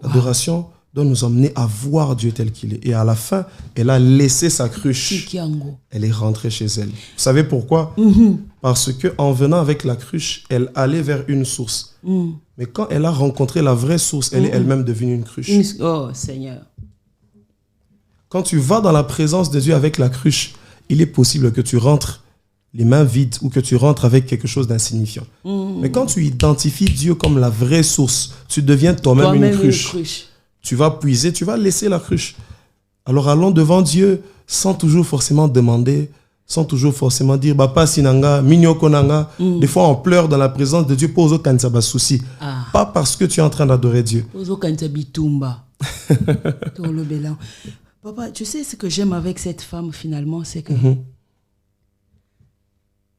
L'adoration doit nous emmener à voir Dieu tel qu'il est. Et à la fin, elle a laissé sa cruche. Elle est rentrée chez elle. Vous savez pourquoi? Parce qu'en venant avec la cruche, elle allait vers une source. Mais quand elle a rencontré la vraie source, elle est elle-même devenue une cruche. Oh Seigneur. Quand tu vas dans la présence de Dieu avec la cruche, il est possible que tu rentres les mains vides ou que tu rentres avec quelque chose d'insignifiant. Mais quand tu identifies Dieu comme la vraie source, tu deviens toi-même une cruche. Tu vas puiser, tu vas laisser la cruche. Alors allons devant Dieu sans toujours forcément demander, sans toujours forcément dire Bapa sinanga, minyoko nanga. Des fois on pleure dans la présence de Dieu pour pas souci. Pas parce que tu es en train d'adorer Dieu. Papa, tu sais ce que j'aime avec cette femme finalement, c'est que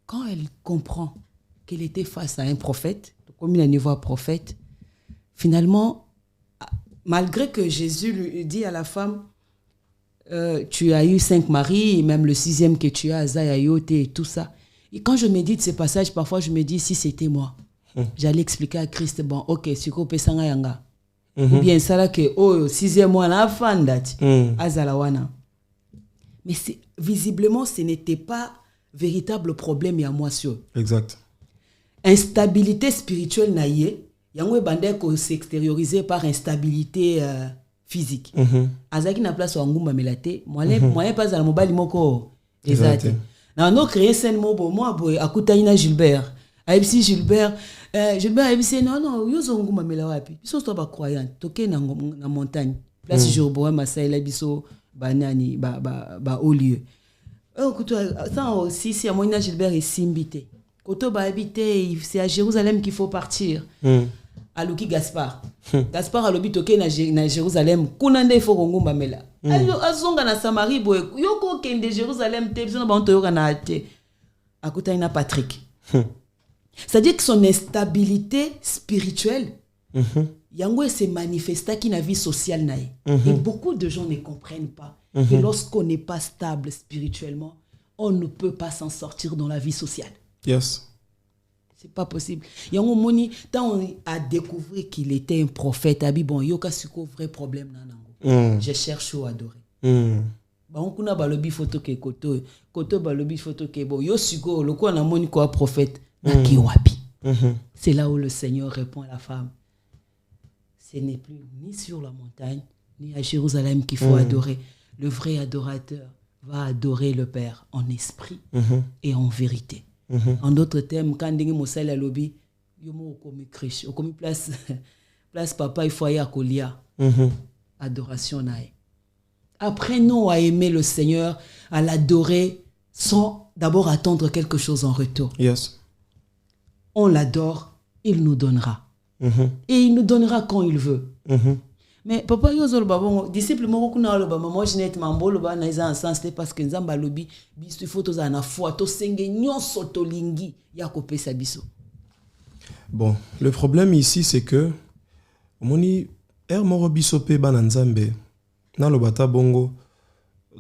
quand elle comprend qu'elle était face à un prophète, comme il a une voix prophète, finalement, malgré que Jésus lui dit à la femme, tu as eu 5 maris, et même le 6e que tu as, Zayayote et tout ça. Et quand je médite ces passages, parfois je me dis, si c'était moi, j'allais expliquer à Christ, bon, ok, si vous pouvez s'en yanga. Ou bien ça là que, oh, 6e mois, la fin date, azalawana. Mais visiblement, ce n'était pas véritable problème à moi sur. Exact. Instabilité spirituelle naïe, yango bandé ko s'extérioriser par instabilité physique. Azaki na place ngumba melate, moyen pas à mobile moko ezate. Na no créer scène mo moi boy akutani Gilbert. Aibsi Gilbert aibsi non yo ngumba mela wapi. Biso to ba croyant, toke na montagne. Place Joboa Masaila biso banani ba au lieu. Ça aussi si Moïna Gilbert est simbité. Koto ba habité, c'est à Jérusalem qu'il faut partir. Aluki Gaspard. Gaspard a lobi toke na Jérusalem. Kunande il faut ngumba mela. Azonga na Samarie boy. Yoko kende Jérusalem te biso na banto yoka na ate. Akuta ina Patrick. C'est-à-dire que son instabilité spirituelle yango se manifesta qui na vie sociale nae. Et beaucoup de gens ne comprennent pas que lorsqu'on n'est pas stable spirituellement, on ne peut pas s'en sortir dans la vie sociale. Yes. C'est pas possible. Yango moni tant on a découvert qu'il était un prophète, abi bon yoka suko vrai problème nanango. Je cherche à adorer. Ba on kuna balobi photo ke koto balobi photo ke bo yo suko loko na moni ko prophète na ki wapi. C'est là où le Seigneur répond à la femme. Ce n'est plus ni sur la montagne ni à Jérusalem qu'il faut adorer. Le vrai adorateur va adorer le Père en esprit et en vérité. En d'autres termes, quand ndenge mosala lobi yomo komi krish okomi place papa il faut y à kolia. Adoration nae. Apprenons à aimer le Seigneur, à l'adorer sans d'abord attendre quelque chose en retour. Yes. On l'adore, il nous donnera. Et il nous donnera quand il veut. Mais papa yozo babongo disciple moko kuna lo ba maman Jeanette Mambolo ba na isa sens c'était parce que nzamba lobi biso photo za na foi to senge nyonso to lingi ya kopesa biso. Bon, le problème ici c'est que moni moro biso pe ba na nzambe na lo bata bongo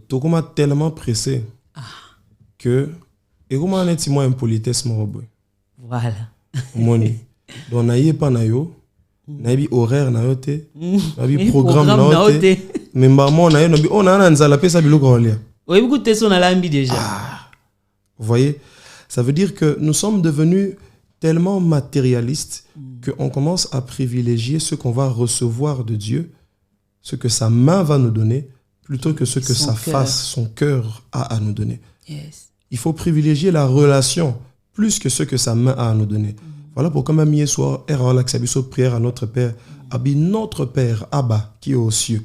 tokoma tellement pressé que et comment on est moi impolitesse moro boy. Voilà. Moni donc na yepa na yo nabi horaire na yote nabi programme na yote mais maman na yo nabi on a nzala pesa biloko olia oui écoutez son alambi déjà. Vous voyez, ça veut dire que nous sommes devenus tellement matérialistes qu'on commence à privilégier ce qu'on va recevoir de Dieu, ce que sa main va nous donner, plutôt que ce que sa face, son cœur a à nous donner. Yes. Il faut privilégier la relation plus que ce que sa main a à nous donner. Voilà pourquoi même hier soir, prière à notre Père, Abi notre Père, Abba, qui est aux cieux,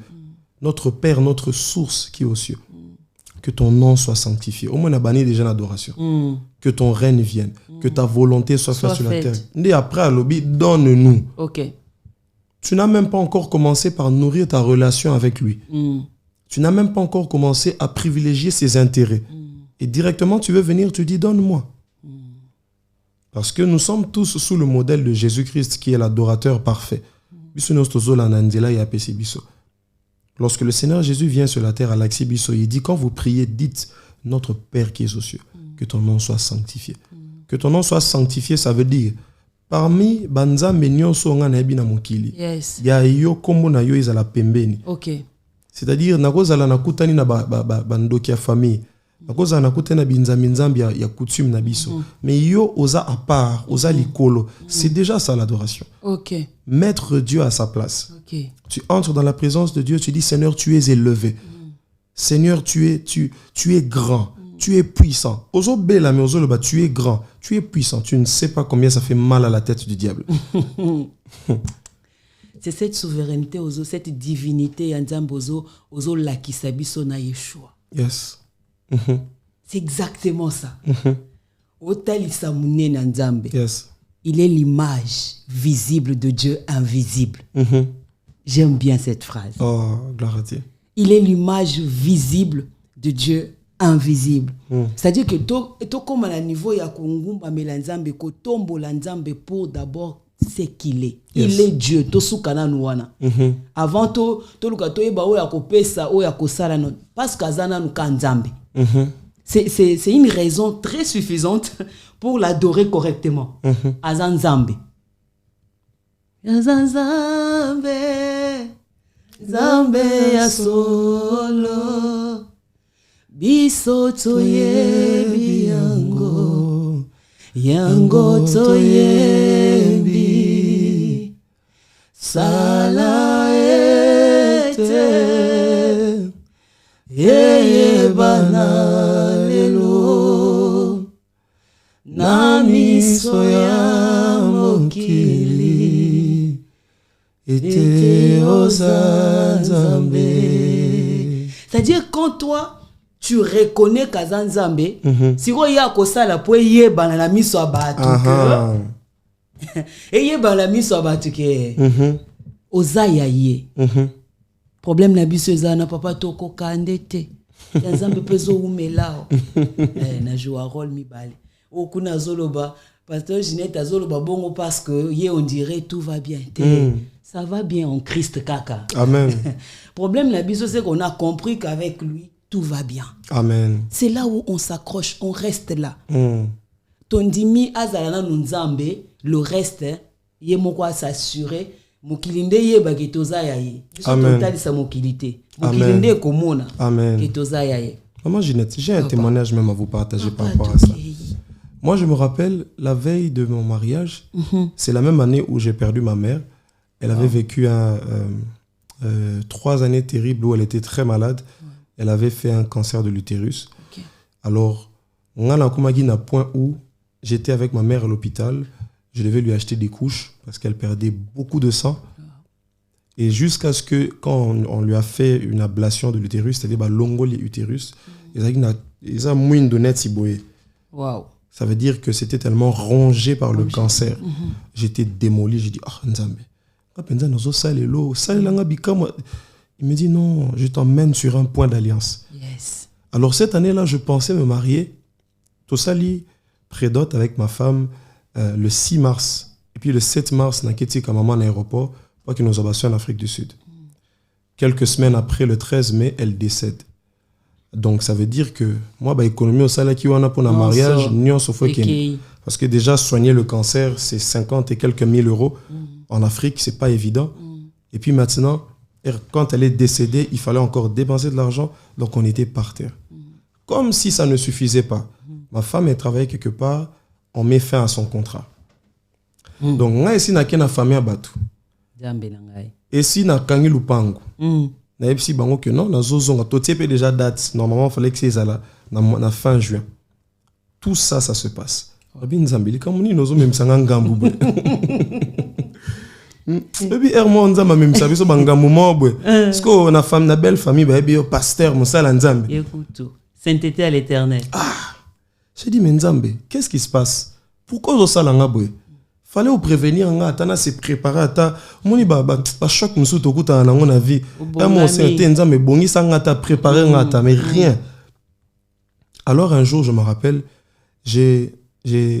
notre Père, notre source qui est aux cieux. Que ton nom soit sanctifié. Au moins, on a banni déjà l'adoration. Que ton règne vienne. Que ta volonté soit faite sur la terre. Et après, à l'obi, donne-nous. Ok. Tu n'as même pas encore commencé par nourrir ta relation avec lui. Tu n'as même pas encore commencé à privilégier ses intérêts. Et directement, tu veux venir, tu dis, donne-moi. Parce que nous sommes tous sous le modèle de Jésus-Christ qui est l'adorateur parfait. Lorsque le Seigneur Jésus vient sur la terre à l'Axibiso, il dit, quand vous priez, dites, notre Père qui est aux cieux, que ton nom soit sanctifié. Que ton nom soit sanctifié, ça veut dire, parmi banza menyo songa na ebina mokili, ya yo kombo na yo izala pembeni. Okay. C'est-à-dire, nakozala na kutani na bandoki ya famille, nakozala na kutani na binzambi nzambi ya coutume na biso. Mais yo oza à part, oza likolo, c'est déjà ça l'adoration. Okay. Mettre Dieu à sa place. Okay. Tu entres dans la présence de Dieu, tu dis, Seigneur, tu es élevé. Seigneur, tu es grand. Tu es puissant. Ozo bela mais ozo loba, tu es grand. Tu es puissant. Tu ne sais pas combien ça fait mal à la tête du diable. C'est cette souveraineté, cette divinité, ozo lakisabiso na Yeshua. Yes. C'est exactement ça. Otalisa mune na nzambe. Yes. Il est l'image visible de Dieu invisible. J'aime bien cette phrase. Oh, gloire à Dieu. Il est l'image visible de Dieu invisible. C'est-à-dire que to comme à niveau ya kongumba melanzambe ko tombo lanzambe pour d'abord c'est qu'il est. Il est Dieu. Tosukana nuwana. Avant to luka to eba o ya kopesa o ya kosala non parce qu'azana nu kanzambe. C'est une raison très suffisante pour l'adorer correctement. Azanzambe. Azanzambe. Zambe ya solo. Biso toyebi yango. Yango toyebi. Sala ete. Yeye bana lelo. Namiso ya mokili. Ete ozanzambe. C'est-à-dire quand toi tu reconnais Kazanzambe, si vous y a kosala po yeba na miso abatu et yeba na miso abatu ke ozaya ye. Problème na biso ezana papa toko kandete. Kazambe pezo umelao. Na joua rôle mibale. Okuna zoloba pasteur Ginette azoloba bongo parce que ye on dirait tout va bien. Ça va bien en Christ kaka. Amen. Problème la biso c'est qu'on a compris qu'avec lui tout va bien. Amen. C'est là où on s'accroche, on reste là. Tondimi azalana nunzambe, le reste ye moko s'assurer mokilinde ye bagetoza yaye. Amen. Total sa mokilité. Mokilinde komona. Amen. Getoza yaye. Maman Ginette, j'ai un témoignage même à vous partager par rapport à ça. Moi, je me rappelle la veille de mon mariage, c'est la même année où j'ai perdu ma mère. Elle avait vécu 3 années terribles où elle était très malade. Elle avait fait un cancer de l'utérus. Alors, on a un point où j'étais avec ma mère à l'hôpital. Je devais lui acheter des couches parce qu'elle perdait beaucoup de sang. Et jusqu'à ce que, quand on lui a fait une ablation de l'utérus, c'est-à-dire l'ongo l'utérus, ils ont mis une donnette si boé. Wow. Ça veut dire que c'était tellement rongé par le cancer. J'étais démoli. J'ai dit, ah, Nzambe. Il me dit, non, je t'emmène sur un point d'alliance. Yes. Alors cette année-là, je pensais me marier. Tosali prédote avec ma femme le 6 mars. Et puis le 7 mars, on a quitté comme maman à l'aéroport pour qu'il nous abattions en Afrique du Sud. Quelques semaines après, le 13 mai, elle décède. Donc ça veut dire que moi, l'économie au salaire qui est pour un mariage, parce que déjà soigner le cancer, c'est 50 et quelques mille euros. En Afrique, c'est pas évident. Et puis maintenant, quand elle est décédée, il fallait encore dépenser de l'argent, donc on était par terre. Comme si ça ne suffisait pas. Ma femme, elle travaillait quelque part, on met fin à son contrat. Donc, moi, ici, na kena famille abatu. Et si na kangi lupango. Na epsi bango que non, na zozonga to tiepe déjà date. Normalement, il fallait que c'est là na fin juin. Tout ça, ça se passe. Rabbi Nzambili, comme on dit, nous sommes même sans ngambou. Et puis Hermon Nzamba même ça, biso bangambu mobwe. Parce qu'on a femme, na belle famille, ba bio pasteur Moussa Nzambe. Écoute, sainteté à l'éternel. Ah, j'ai dit mais Nzambe, qu'est-ce qui se passe? Pourquoi on ça ngabwe? Fallait vous prévenir nga atana se préparer ata moni ba choc musu tokuta na ngona vie. Ta mo sainteté Nzambe bongi sanga ta préparer nga ata mais rien. Alors un jour, je me rappelle, j'ai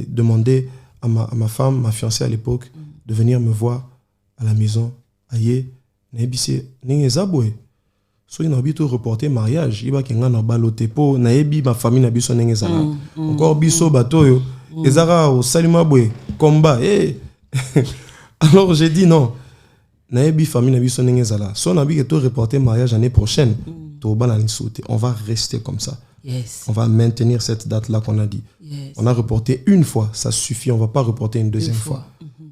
demandé à ma femme, ma fiancée à l'époque, de venir me voir à la maison. Aïe, n'ebisi n'engezabwe. So il n'a pas reporté mariage. Il va qu'il y a un baloté po. N'ebi ma famille n'a biso n'engezala. Encore biso batoyo. Ezara au salimabwe combat. Alors j'ai dit non. N'ebi famille n'a biso n'engezala. So n'a pas tout reporté mariage l'année prochaine. On va rester comme ça. Yes. On va maintenir cette date-là qu'on a dit. Yes. On a reporté une fois, ça suffit. On ne va pas reporter une deuxième fois.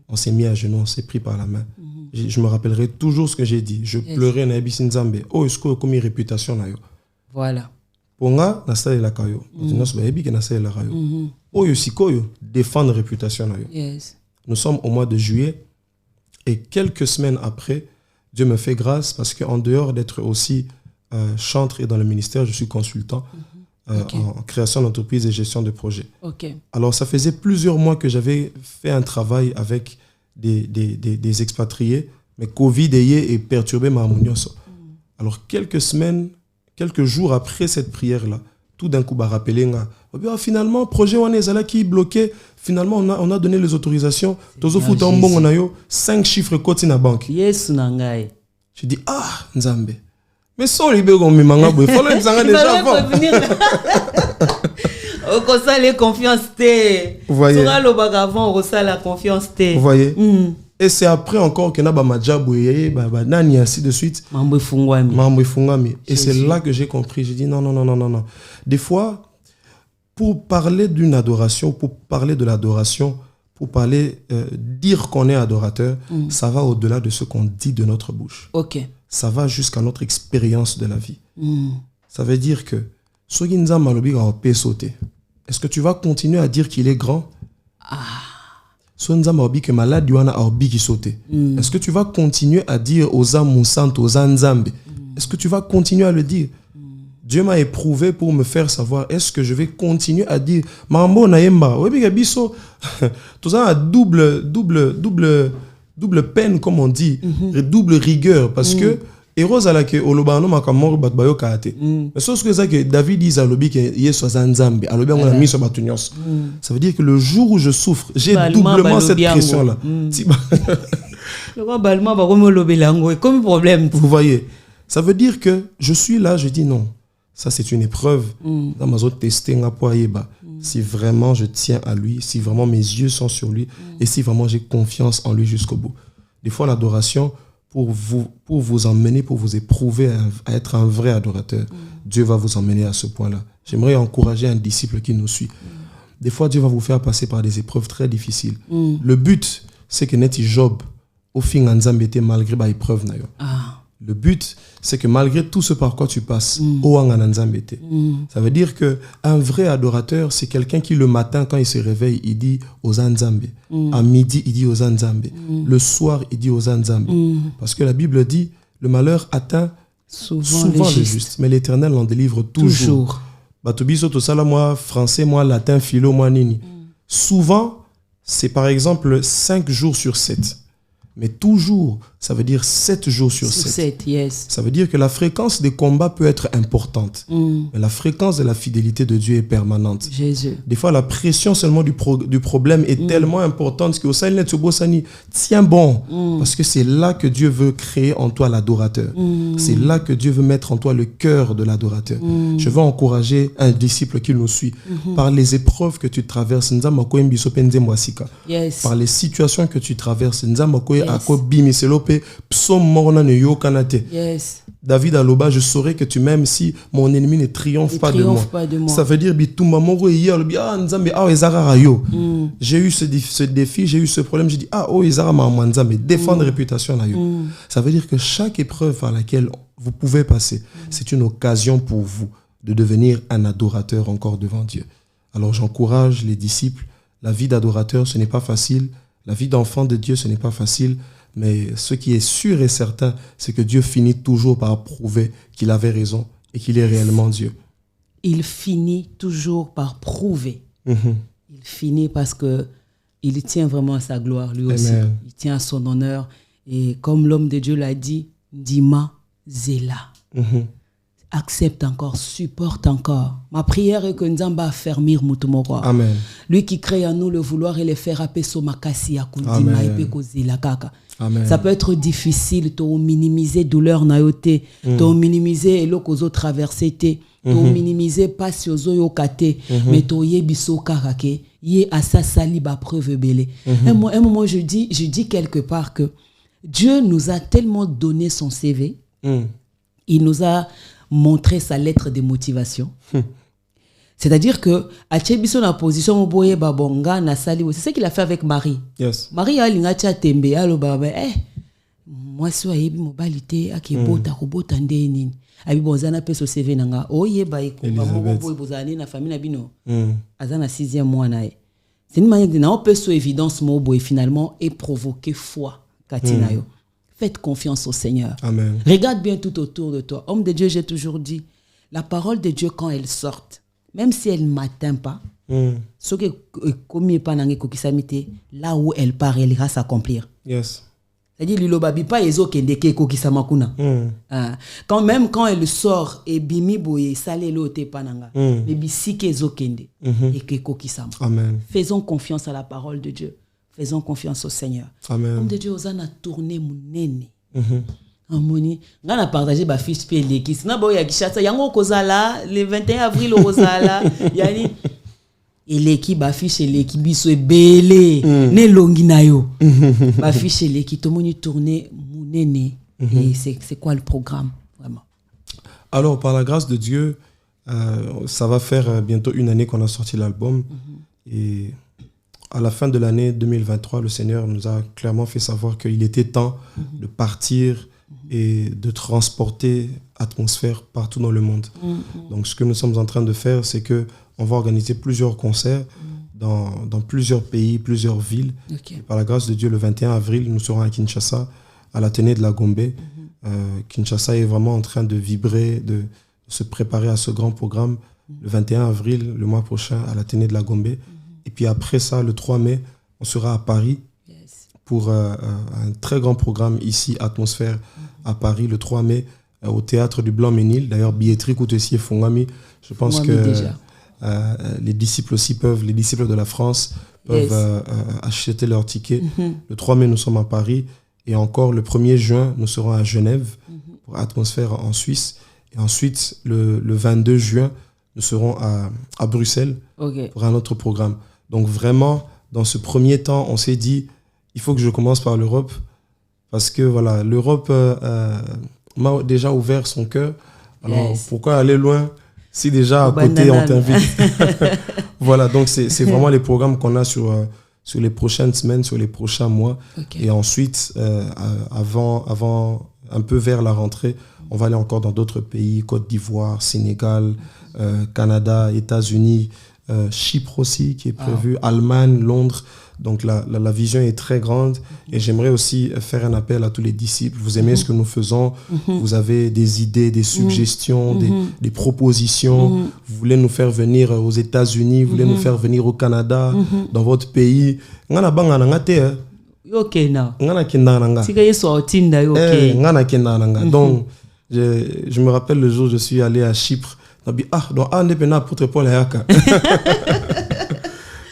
On s'est mis à genoux, on s'est pris par la main. Je me rappellerai toujours ce que j'ai dit. Je pleurais na Ebisin Nzambe. Oh, est-ce que comme une réputation na yo. Voilà. Ponga na sala la kayo. Nous sommes ebi que na sala la kayo. Oh, yo sikoyo défendre réputation na yo. Yes. Nous sommes au mois de juillet et quelques semaines après, Dieu me fait grâce parce qu'en dehors d'être aussi chantre et dans le ministère, je suis consultant. En création d'entreprise et gestion de projets. Alors, ça faisait plusieurs mois que j'avais fait un travail avec des expatriés, mais Covid et perturbé ma harmonie. Alors, quelques jours après cette prière-là, tout d'un coup, bah, rappelé, finalement, projet on est là qui est bloqué, Finalement, on a donné les autorisations. Tozo futa mbongo na yo 5 chiffres côté na banque. Yes nangai. Je dis Nzambe. Mais sans libérer comme manga boy, faut le dire déjà avant. Au conseil les confiance té. Vous voyez. Sur le bagavant au conseil la confiance té. Vous voyez. Et c'est après encore que na ba majaboye ba nani ainsi de suite. Mambo fungwami. Et c'est là que j'ai compris, j'ai dit non. Des fois pour parler d'une adoration, pour parler de l'adoration, pour parler dire qu'on est adorateur, ça va au-delà de ce qu'on dit de notre bouche. OK. Ça va jusqu'à notre expérience de la vie. Ça veut dire que est-ce que tu vas continuer à dire qu'il est grand? Est-ce que tu vas continuer à dire aux âmes santes, aux Nzambe? Est-ce que tu vas continuer à le dire? Dieu m'a éprouvé pour me faire savoir est-ce que je vais continuer à dire Mambo naemba. Oui, mais biso tout ça a double peine comme on dit, double rigueur parce que Eros ala ke olobano makamoro bat bayo kaate. Mais sauf que ça que David dit à lobi que yeso Nzambe, à lobi on a mis sur batunios. Ça veut dire que le jour où je souffre, j'ai doublement cette pression là. Comme problème. Vous voyez, ça veut dire que je suis là, je dis non. Ça c'est une épreuve dans ma zone testé si vraiment je tiens à lui, si vraiment mes yeux sont sur lui et si vraiment j'ai confiance en lui jusqu'au bout. Des fois l'adoration pour vous emmener, pour vous éprouver à être un vrai adorateur. Dieu va vous emmener à ce point-là. J'aimerais encourager un disciple qui nous suit. Des fois, Dieu va vous faire passer par des épreuves très difficiles. Le but, c'est que Neti Job, au fin, Nzambe était malgré les épreuves. Le but, c'est que malgré tout ce par quoi tu passes, ça veut dire qu'un vrai adorateur, c'est quelqu'un qui le matin, quand il se réveille, il dit aux Nzambe. À midi, il dit aux Nzambe. Le soir, il dit aux Nzambe. Parce que la Bible dit, le malheur atteint souvent le juste. Mais l'Éternel en délivre toujours. Batubiso, tout ça là, moi, français, moi, latin, philo, moi, nini. Souvent, c'est par exemple 5 jours sur 7. Mais toujours, ça veut dire 7 jours sur 7. Yes. Ça veut dire que la fréquence des combats peut être importante. Mais la fréquence de la fidélité de Dieu est permanente. Jésus. Des fois, la pression seulement du problème est tellement importante que tiens bon. Parce que c'est là que Dieu veut créer en toi l'adorateur. C'est là que Dieu veut mettre en toi le cœur de l'adorateur. Je veux encourager un disciple qui nous suit. Par les épreuves que tu traverses, par les situations que tu traverses, yes. David Aloba, je saurais que tu m'aimes si mon ennemi ne triomphe pas de moi. Ça veut dire j'ai eu ce défi, j'ai eu ce problème, j'ai dit défendre réputation là. Ça veut dire que chaque épreuve par laquelle vous pouvez passer, c'est une occasion pour vous de devenir un adorateur encore devant Dieu. Alors j'encourage les disciples, la vie d'adorateur ce n'est pas facile. La vie d'enfant de Dieu, ce n'est pas facile, mais ce qui est sûr et certain, c'est que Dieu finit toujours par prouver qu'il avait raison et qu'il est réellement Dieu. Il finit toujours par prouver. Il finit parce que il tient vraiment à sa gloire, lui aussi. Amen. Il tient à son honneur. Et comme l'homme de Dieu l'a dit, Dima Zéla. Accepte encore, supporte encore. Ma prière est que Nzamba affermir Mutumoko. Amen. Lui qui crée en nous le vouloir et le faire appeler Somakasi à Kundima et Pekozila Kaka. Amen. Ça peut être difficile de minimiser douleur nayote, de minimiser l'okozo traversé, de minimiser passiozo yokate, mais to yebiso karake, yé asasali ba preuve belé. Un moment je dis quelque part que Dieu nous a tellement donné son CV, il nous a montré sa lettre de motivation. C'est-à-dire que à Tchebiso na position boye babonga na sali, c'est ce qu'il a fait avec Marie. Yes. Marie a lingacha tembe alo baba moi so ayebi mobilité akebota kobota ndeni abi bozana peso CV nanga oyeba ikuba mo boye bozani na famille na bino azana 6e mois na e. C'est une manière de na peso évidence mo boye finalement et provoquer foi katina yo. Faites confiance au Seigneur. Amen. Regarde bien tout autour de toi. Homme de Dieu, j'ai toujours dit, la parole de Dieu, quand elle sort, même si elle ne m'atteint pas, là où elle part, elle ira s'accomplir. Yes. C'est-à-dire lilobabi pas ezo kende keko kisamakuna. Quand elle sort et bimi boye salé lote pananga. Mais bisike ezo kende et keko kisama. Amen. Faisons confiance à la parole de Dieu. Faisons confiance au Seigneur. Amen. Comme de Dieu osana tourner munene. Amoni, ngana partager ba fiche pe leki. Sina boye ya kishasa yango kozala le 21 avril kozala yani eleki bafiche eleki biso ebele ne longi na yo bafiche eleki tomoni tourner munene et c'est quoi le programme vraiment? Alors par la grâce de Dieu ça va faire bientôt une année qu'on a sorti l'album et à la fin de l'année 2023 le Seigneur nous a clairement fait savoir qu'il était temps de partir et de transporter Atmosphère partout dans le monde. Donc ce que nous sommes en train de faire, c'est que on va organiser plusieurs concerts dans plusieurs pays, plusieurs villes. Okay. Par la grâce de Dieu, le 21 avril, nous serons à Kinshasa, à l'Athénée de la Gombe. Kinshasa est vraiment en train de vibrer, de se préparer à ce grand programme. Le 21 avril, le mois prochain, à l'Athénée de la Gombe. Et puis après ça, le 3 mai, on sera à Paris pour un très grand programme ici, Atmosphère, à Paris, le 3 mai, au Théâtre du Blanc-Ménil. D'ailleurs, billetterie Koutessier Fongami. Je pense que les disciples aussi peuvent, les disciples de la France peuvent acheter leur ticket. Le 3 mai, nous sommes à Paris. Et encore, le 1er juin, nous serons à Genève pour Atmosphère en Suisse. Et ensuite, le 22 juin, nous serons à Bruxelles pour un autre programme. Donc vraiment, dans ce premier temps, on s'est dit, il faut que je commence par l'Europe. Parce que voilà, l'Europe m'a déjà ouvert son cœur. Alors pourquoi aller loin si déjà à côté on t'invite? Voilà, donc c'est vraiment les programmes qu'on a sur les prochaines semaines, sur les prochains mois. Et ensuite, avant un peu vers la rentrée, on va aller encore dans d'autres pays, Côte d'Ivoire, Sénégal, Canada, États-Unis, Chypre aussi qui est prévu, Allemagne, Londres. Donc la vision est très grande et j'aimerais aussi faire un appel à tous les disciples. Vous aimez ce que nous faisons, vous avez des idées, des suggestions, des propositions. Vous voulez nous faire venir aux États-Unis, vous voulez nous faire venir au Canada, dans votre pays. Donc, je me rappelle le jour où je suis allé à Chypre.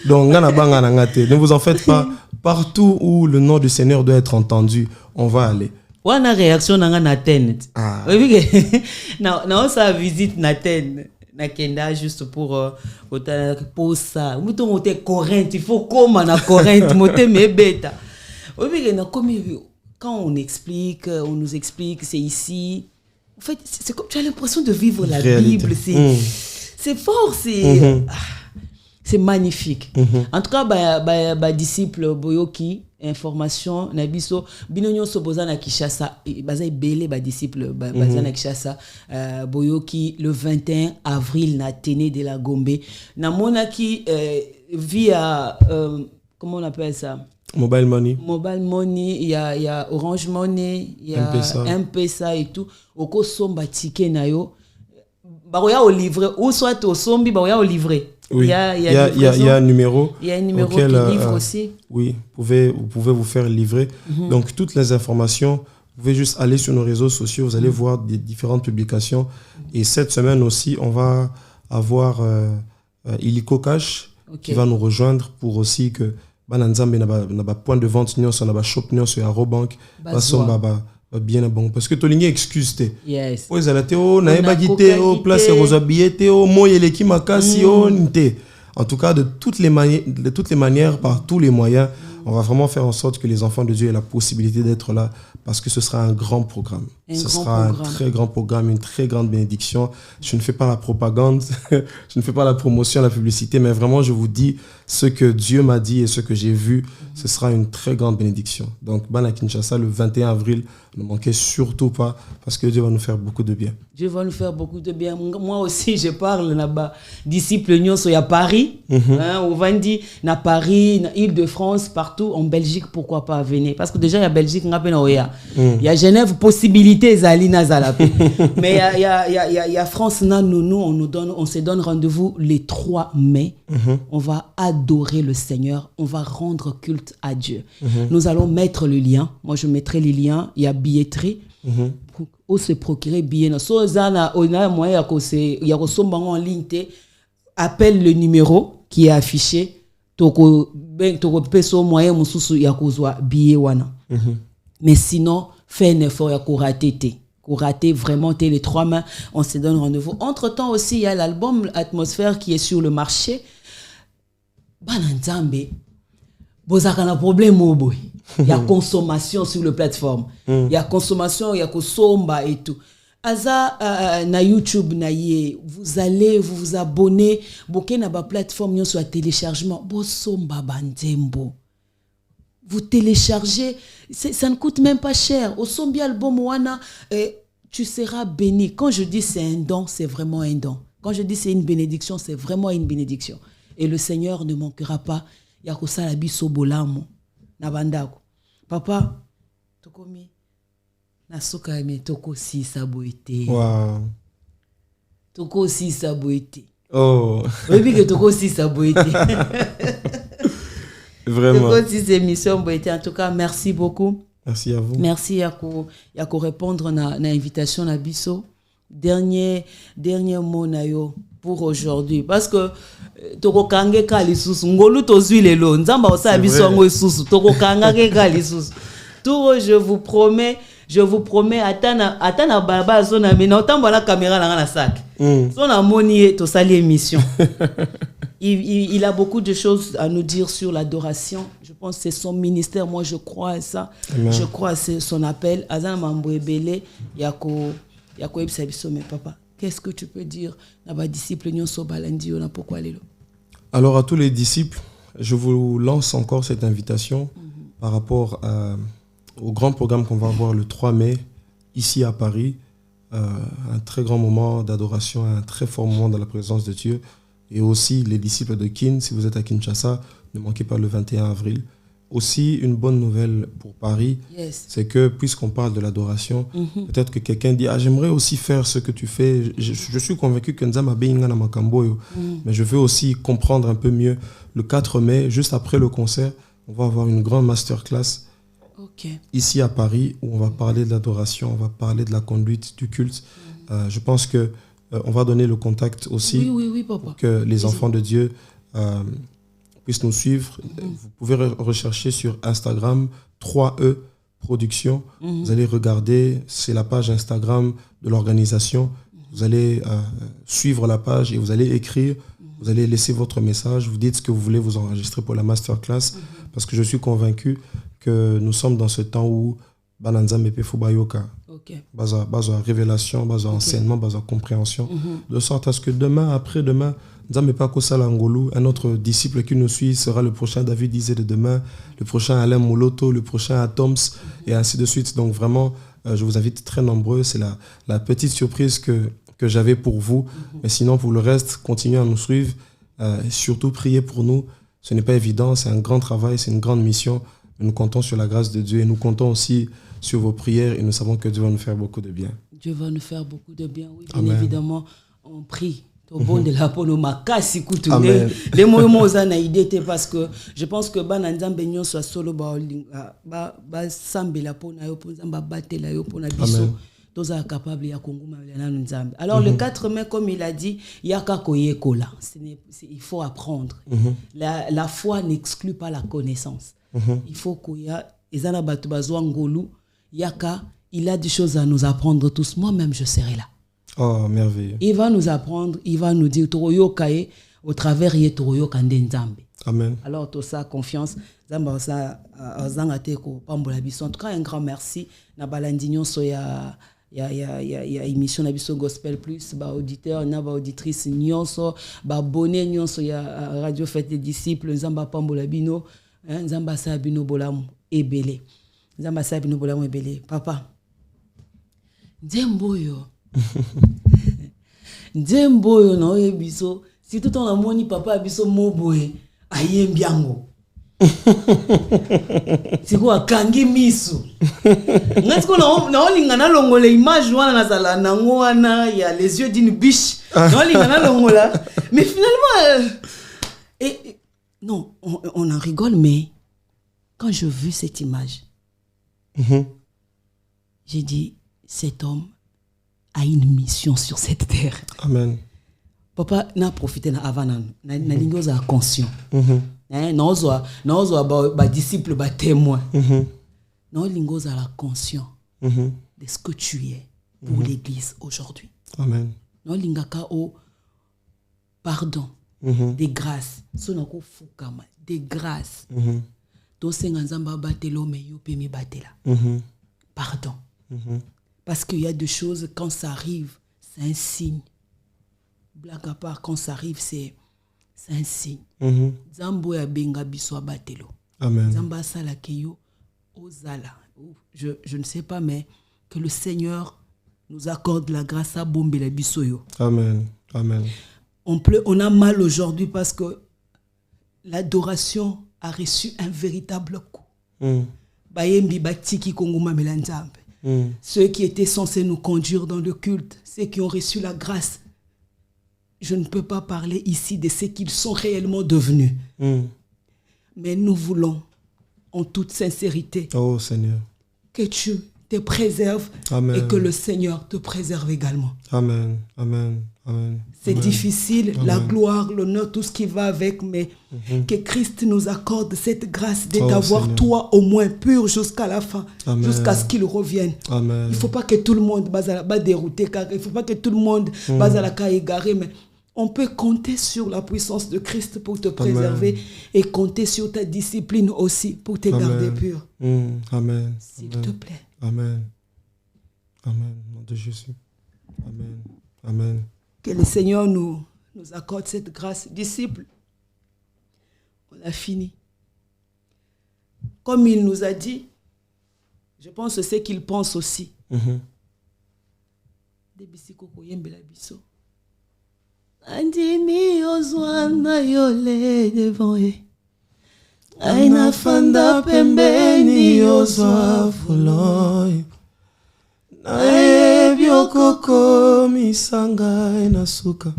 Donc, ne vous en faites pas. Partout où le nom du Seigneur doit être entendu, on va aller. On a réaction dans Athènes. Non, ça visite Athènes. Nakenda juste pour ça. Mouton moté Corinthe, il faut comme à Corinthe, moté mais bêta. Quand on explique, on nous explique, c'est ici. En fait, c'est comme tu as l'impression de vivre la Bible. C'est fort, c'est magnifique. En tout cas, disciple Boyoki, information, Nabiso, Binonyo Soboza na Kishasa, Bazaï Bele, disciple Baza na Kishasa, Boyoki, le 21 avril, na Athénée de la Gombe. Na monaki, via, comment on appelle ça? Mobile money. Mobile money, il y a Orange Money, il y a M-Pesa et tout. Oko somba ticket na yo. Baroya au livret, ou soit au sombi, baroya au livret. Oui, il y a un numéro. Il y a un numéro auquel, qui livre aussi. Oui, vous pouvez vous faire livrer. Donc, toutes les informations, vous pouvez juste aller sur nos réseaux sociaux, vous allez voir des différentes publications. Et cette semaine aussi, on va avoir Illico Cash qui va nous rejoindre pour aussi que Bananzambe n'a pas point de vente, n'a pas shop, n'a pas Arobank, bien bon parce que tolingi excuse te oui ça la oh na ba gité oh place rosabiete oh moyele ki makasi oh nte. En tout cas de toutes les manières par tous les moyens on va vraiment faire en sorte que les enfants de Dieu aient la possibilité d'être là parce que ce sera un grand programme. Un très grand programme, une très grande bénédiction. Je ne fais pas la propagande, je ne fais pas la promotion, la publicité, mais vraiment je vous dis ce que Dieu m'a dit et ce que j'ai vu, ce sera une très grande bénédiction. Donc, Bana Kinshasa, le 21 avril, ne manquez surtout pas parce que Dieu va nous faire beaucoup de bien. Dieu va nous faire beaucoup de bien. Moi aussi, je parle là-bas. Disciple Nyonso, il y a Paris, au Vandi, na Paris, na Île-de-France, partout. En Belgique, pourquoi pas venir? Parce que déjà, il y a Belgique, il y a Genève, possibilité. possibilité Zalina Zalapé. Mais il y a France nous on se donne rendez-vous les 3 mai. On va adorer le Seigneur, on va rendre culte à Dieu. Nous allons mettre le lien. Moi je mettrai les liens, il y a billetterie. Pour se procurer billet. So zana on a moyen il y a en ligne, appelle le numéro qui est affiché. Toko peso moyen mususu ya kozwa billet wana. Mais sinon, fais un effort ya rater vraiment les 3 mains, on se donne rendez-vous. Entre-temps aussi, il y a l'album Atmosphère qui est sur le marché. Bananzambe, bozaka na problème boy. Il y a consommation sur la plateforme. Il y a consommation, il y a kosomba et tout. Aza na YouTube na ye, vous allez vous abonner, boké na ba plateforme yon soit téléchargement, bosomba banzembo. Vous téléchargez, ça ne coûte même pas cher. Au sombi album wana, tu seras béni. Quand je dis c'est un don, c'est vraiment un don. Quand je dis c'est une bénédiction, c'est vraiment une bénédiction. Et le Seigneur ne manquera pas. Yakosa la biso bolamo na bandako. Papa, tokomi nasoka eme toko si saboité. Wow. Toko si saboité. Oh. Oui, que toko si saboité. Vraiment. Toko si émission boité. En tout cas, merci beaucoup. Merci à vous. Merci à répondre na invitation na biso. Dernier mot na yo pour aujourd'hui, parce que toko kange kali susu ngolu tozui lelo nzamba osa biso ngo susu toko kange kali susu. Tout je vous promets atana baba zona mais na otambo la caméra na sac. So na moni to sali émission. Il a beaucoup de choses à nous dire sur l'adoration. Je pense que c'est son ministère. Moi, je crois à ça. Amen. Je crois à son appel. Azan Mambo Ebele, Yako Ebisabiso, mais papa, qu'est-ce que tu peux dire à ma disciple Nyonso Balandi, on a pourquoi les. Alors, à tous les disciples, je vous lance encore cette invitation par rapport au grand programme qu'on va avoir le 3 mai, ici à Paris. Un très grand moment d'adoration, un très fort moment dans la présence de Dieu. Et aussi les disciples de Kin, si vous êtes à Kinshasa, ne manquez pas le 21 avril. Aussi, une bonne nouvelle pour Paris, c'est que puisqu'on parle de l'adoration, peut-être que quelqu'un dit « Ah, j'aimerais aussi faire ce que tu fais. » Je suis convaincu que Nzama Beinga na Makamboyo, mais je veux aussi comprendre un peu mieux. Le 4 mai, juste après le concert, on va avoir une grande masterclass ici à Paris où on va parler de l'adoration, on va parler de la conduite du culte. Je pense que on va donner le contact aussi pour que les enfants de Dieu puissent nous suivre. Vous pouvez rechercher sur Instagram 3E Production. Vous allez regarder, c'est la page Instagram de l'organisation. Vous allez suivre la page et vous allez écrire, vous allez laisser votre message, vous dites ce que vous voulez vous enregistrer pour la masterclass, parce que je suis convaincu que nous sommes dans ce temps où Bananza Mepe Fubayoka, baza révélation, baza enseignement, baza compréhension, de sorte à ce que demain, après-demain, Nzambe Kosala Ngolu, un autre disciple qui nous suit sera le prochain David Izé de demain, le prochain Alain Moloto, le prochain Atoms, et ainsi de suite. Donc vraiment, je vous invite très nombreux. C'est la petite surprise que j'avais pour vous. Mais sinon, pour le reste, continuez à nous suivre. Et surtout, priez pour nous. Ce n'est pas évident, c'est un grand travail, c'est une grande mission. Mais nous comptons sur la grâce de Dieu et nous comptons aussi sur vos prières et nous savons que Dieu va nous faire beaucoup de bien. Dieu va nous faire beaucoup de bien, oui. Bien évidemment, on prie. Au bon de la ponoma kasi kutune les mots na idée parce que je pense que bananzambe nyon soit solo ba sambela pona yo ponzamba batela yo pona biso toza capable ya konguma na nzambe. Alors le 4 mai comme il a dit yaka koyekola, il faut apprendre. La foi n'exclut pas la connaissance. Il faut koya ezana batu bazwa ngolu yaka, il a des choses à nous apprendre tous. Moi-même je serai là. Oh, merveilleux. Il va nous apprendre, il va nous dire Toroyo Kaye au travers de Toroyo Kande Nzambe. Amen. Alors, tout ça, confiance. Zamba sa zangate ko pambola biso. En tout cas, un grand merci. Na balandignon so ya émission na biso Gospel Plus, ba auditeur, na ba auditrice nyonso, ba abonné nyonso ya Radio Fête des Disciples, Zamba pambola bino, Zamba sa bino bolamu ebele. Zamba sa bino bolamu ebele. Papa. Nzemboyo. Nzemboyo na oye biso si tout on amoni papa biso moboye ayembiango C'est quoi kangi misu. Ngatiko na olinga na longola image wana nazala nango wana il y a les yeux d'une biche. Na olinga na longola. Mais finalement non, on en rigole mais quand je vis cette image j'ai dit cet homme a une mission sur cette terre. Amen. Papa n'a profité na avanan na lingoza conscient. Naozwa ba disciple ba témoin. Non lingoza la conscient de ce que tu es pour l'église aujourd'hui. Amen. Non lingaka o pardon, des grâces, sonako fukama, des grâces. To senga nzamba batelo me yo pe mi batela. Pardon. Parce qu'il y a des choses quand ça arrive, c'est un signe. Blague à part, quand ça arrive, c'est un signe. Zambo ya benga biso abatelo. Amen. Zamba sala keyo ozala. Je ne sais pas, mais que le Seigneur nous accorde la grâce à bombe la bisoyo. Amen. Amen. On a mal aujourd'hui parce que l'adoration a reçu un véritable coup. Bayembi batiki konguma melanzambe. Ceux qui étaient censés nous conduire dans le culte, ceux qui ont reçu la grâce. Je ne peux pas parler ici de ce qu'ils sont réellement devenus. Mais nous voulons, en toute sincérité, oh Seigneur, que tu te préserves. Amen. Et que le Seigneur te préserve également. Amen. Amen. Amen. C'est Amen. Difficile, Amen. La gloire, l'honneur, tout ce qui va avec, mais que Christ nous accorde cette grâce de t'avoir Seigneur. Toi au moins pur jusqu'à la fin, Amen. Jusqu'à ce qu'il revienne. Amen. Il ne faut pas que tout le monde va dérouter, il ne faut pas que tout le monde va égarer, mais on peut compter sur la puissance de Christ pour te préserver. Amen. Et compter sur ta discipline aussi pour te Amen. Garder pur. Amen. S'il te plaît. Amen. Amen. Au nom de Jésus. Amen. Amen. Que le Seigneur nous accorde cette grâce. Disciples, on a fini. Comme il nous a dit, je pense que c'est qu'il pense aussi. Andimi ozwana yole devant e aina fanda pembeni ozwa fuloi na biokoko misanga na suka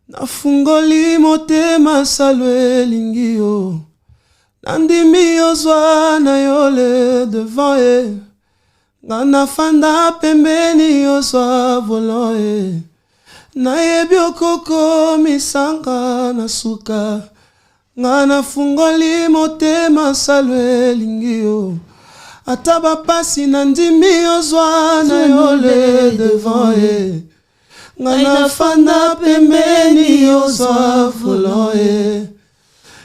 na fungoli motema salwe lingio nandimi ozwana yole devant e ngana fanda pembeni ozwa fuloi nayebi okoko misanga na suka ngana fungoli motema salwe lingio ata bapasi na ndimi ozwa na yole devant e ngana fanda pembeni ozwa volon e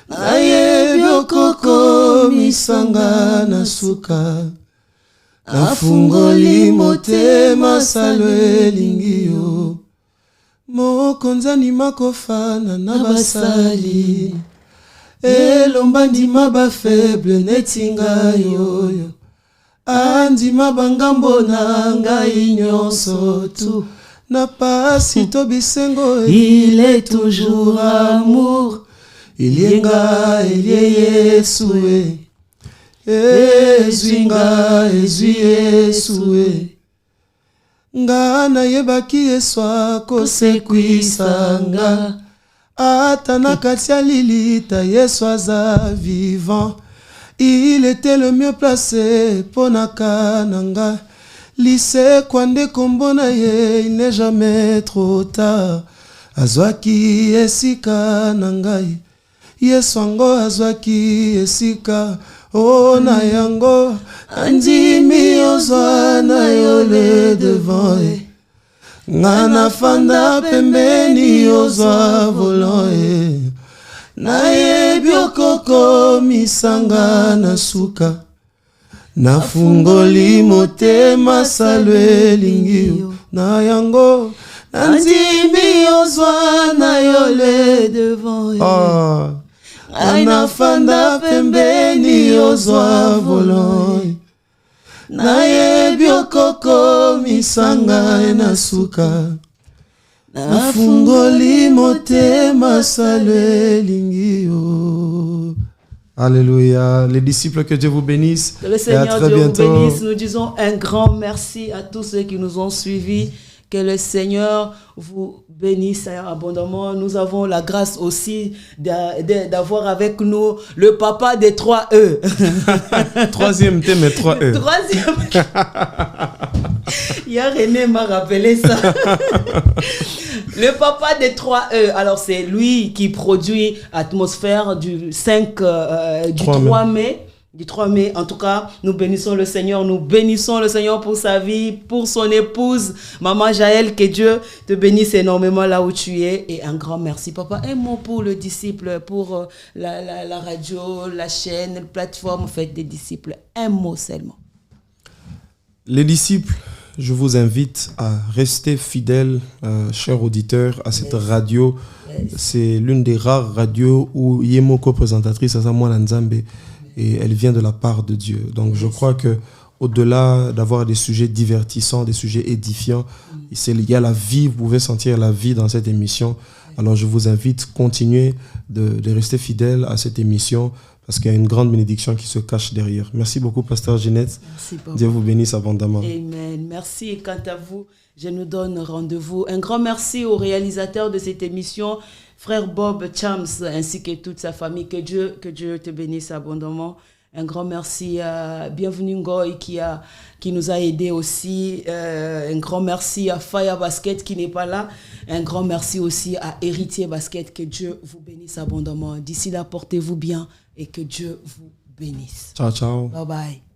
nayebi okoko misanga na suka na fungoli motema salwe lingio mokonzi andima kofana na basali elomba ndima bafaible neti ngai oyo andima bangambo na ngai nyonso tu na pasi to bisengo il est toujours amour ilienga elie Yesu ezwinga ezwi Yesu nga nayebaki Yesu akosekwisanga ata na kati ya lilita Yesu aza vivant. Il était le mieux placé ponaka nanga lise kwande kombo na ye il n'est jamais trop tard azwaki esika nangai Yesu ango azwaki esika na yango andimi ozwa na yole devant e ngana fanda pembeni ozwa volant e nayebi okoko misanga na suka na fungoli motema salwe lingio na yango andimi ozwa na yole devant e ngana fanda pembeni ozwa volant nayebi okoko misanga na suka na fungoli motema salwe lingio. Alléluia. Les disciples, que Dieu vous bénisse. Que le Seigneur Dieu vous bénisse. Nous disons un grand merci à tous ceux qui nous ont suivis. Que le Seigneur vous bénisse abondamment. Nous avons la grâce aussi d'avoir avec nous le papa des 3 E. Troisième thème, 3 E. Troisième. Hier, René m'a rappelé ça. Le papa des 3 E. Alors, c'est lui qui produit Atmosphère du 3 mai. Du 3 mai, en tout cas, nous bénissons le Seigneur pour sa vie, pour son épouse, Maman Jaël, que Dieu te bénisse énormément là où tu es, et un grand merci, papa. Un mot pour le disciple, pour la radio, la chaîne, la plateforme, faites des disciples, un mot seulement. Les disciples, je vous invite à rester fidèles, chers auditeurs, à cette radio. C'est l'une des rares radios où Yemo co-présentatrice à Samuel Nzambe, et elle vient de la part de Dieu. Donc je crois que au-delà d'avoir des sujets divertissants, des sujets édifiants, il y a la vie, vous pouvez sentir la vie dans cette émission. Alors je vous invite à continuer de rester fidèle à cette émission parce qu'il y a une grande bénédiction qui se cache derrière. Merci beaucoup, Pasteur Ginette. Merci, papa. Dieu vous bénisse abondamment. Amen. Merci. Et quant à vous, je nous donne rendez-vous. Un grand merci au réalisateur de cette émission, Frère Bob Chams, ainsi que toute sa famille. Que Dieu te bénisse abondamment. Un grand merci à Bienvenue Ngoy qui nous a aidés aussi. Un grand merci à Fire Basket qui n'est pas là. Un grand merci aussi à Héritier Basket. Que Dieu vous bénisse abondamment. D'ici là, portez-vous bien et que Dieu vous bénisse. Ciao, ciao. Bye bye.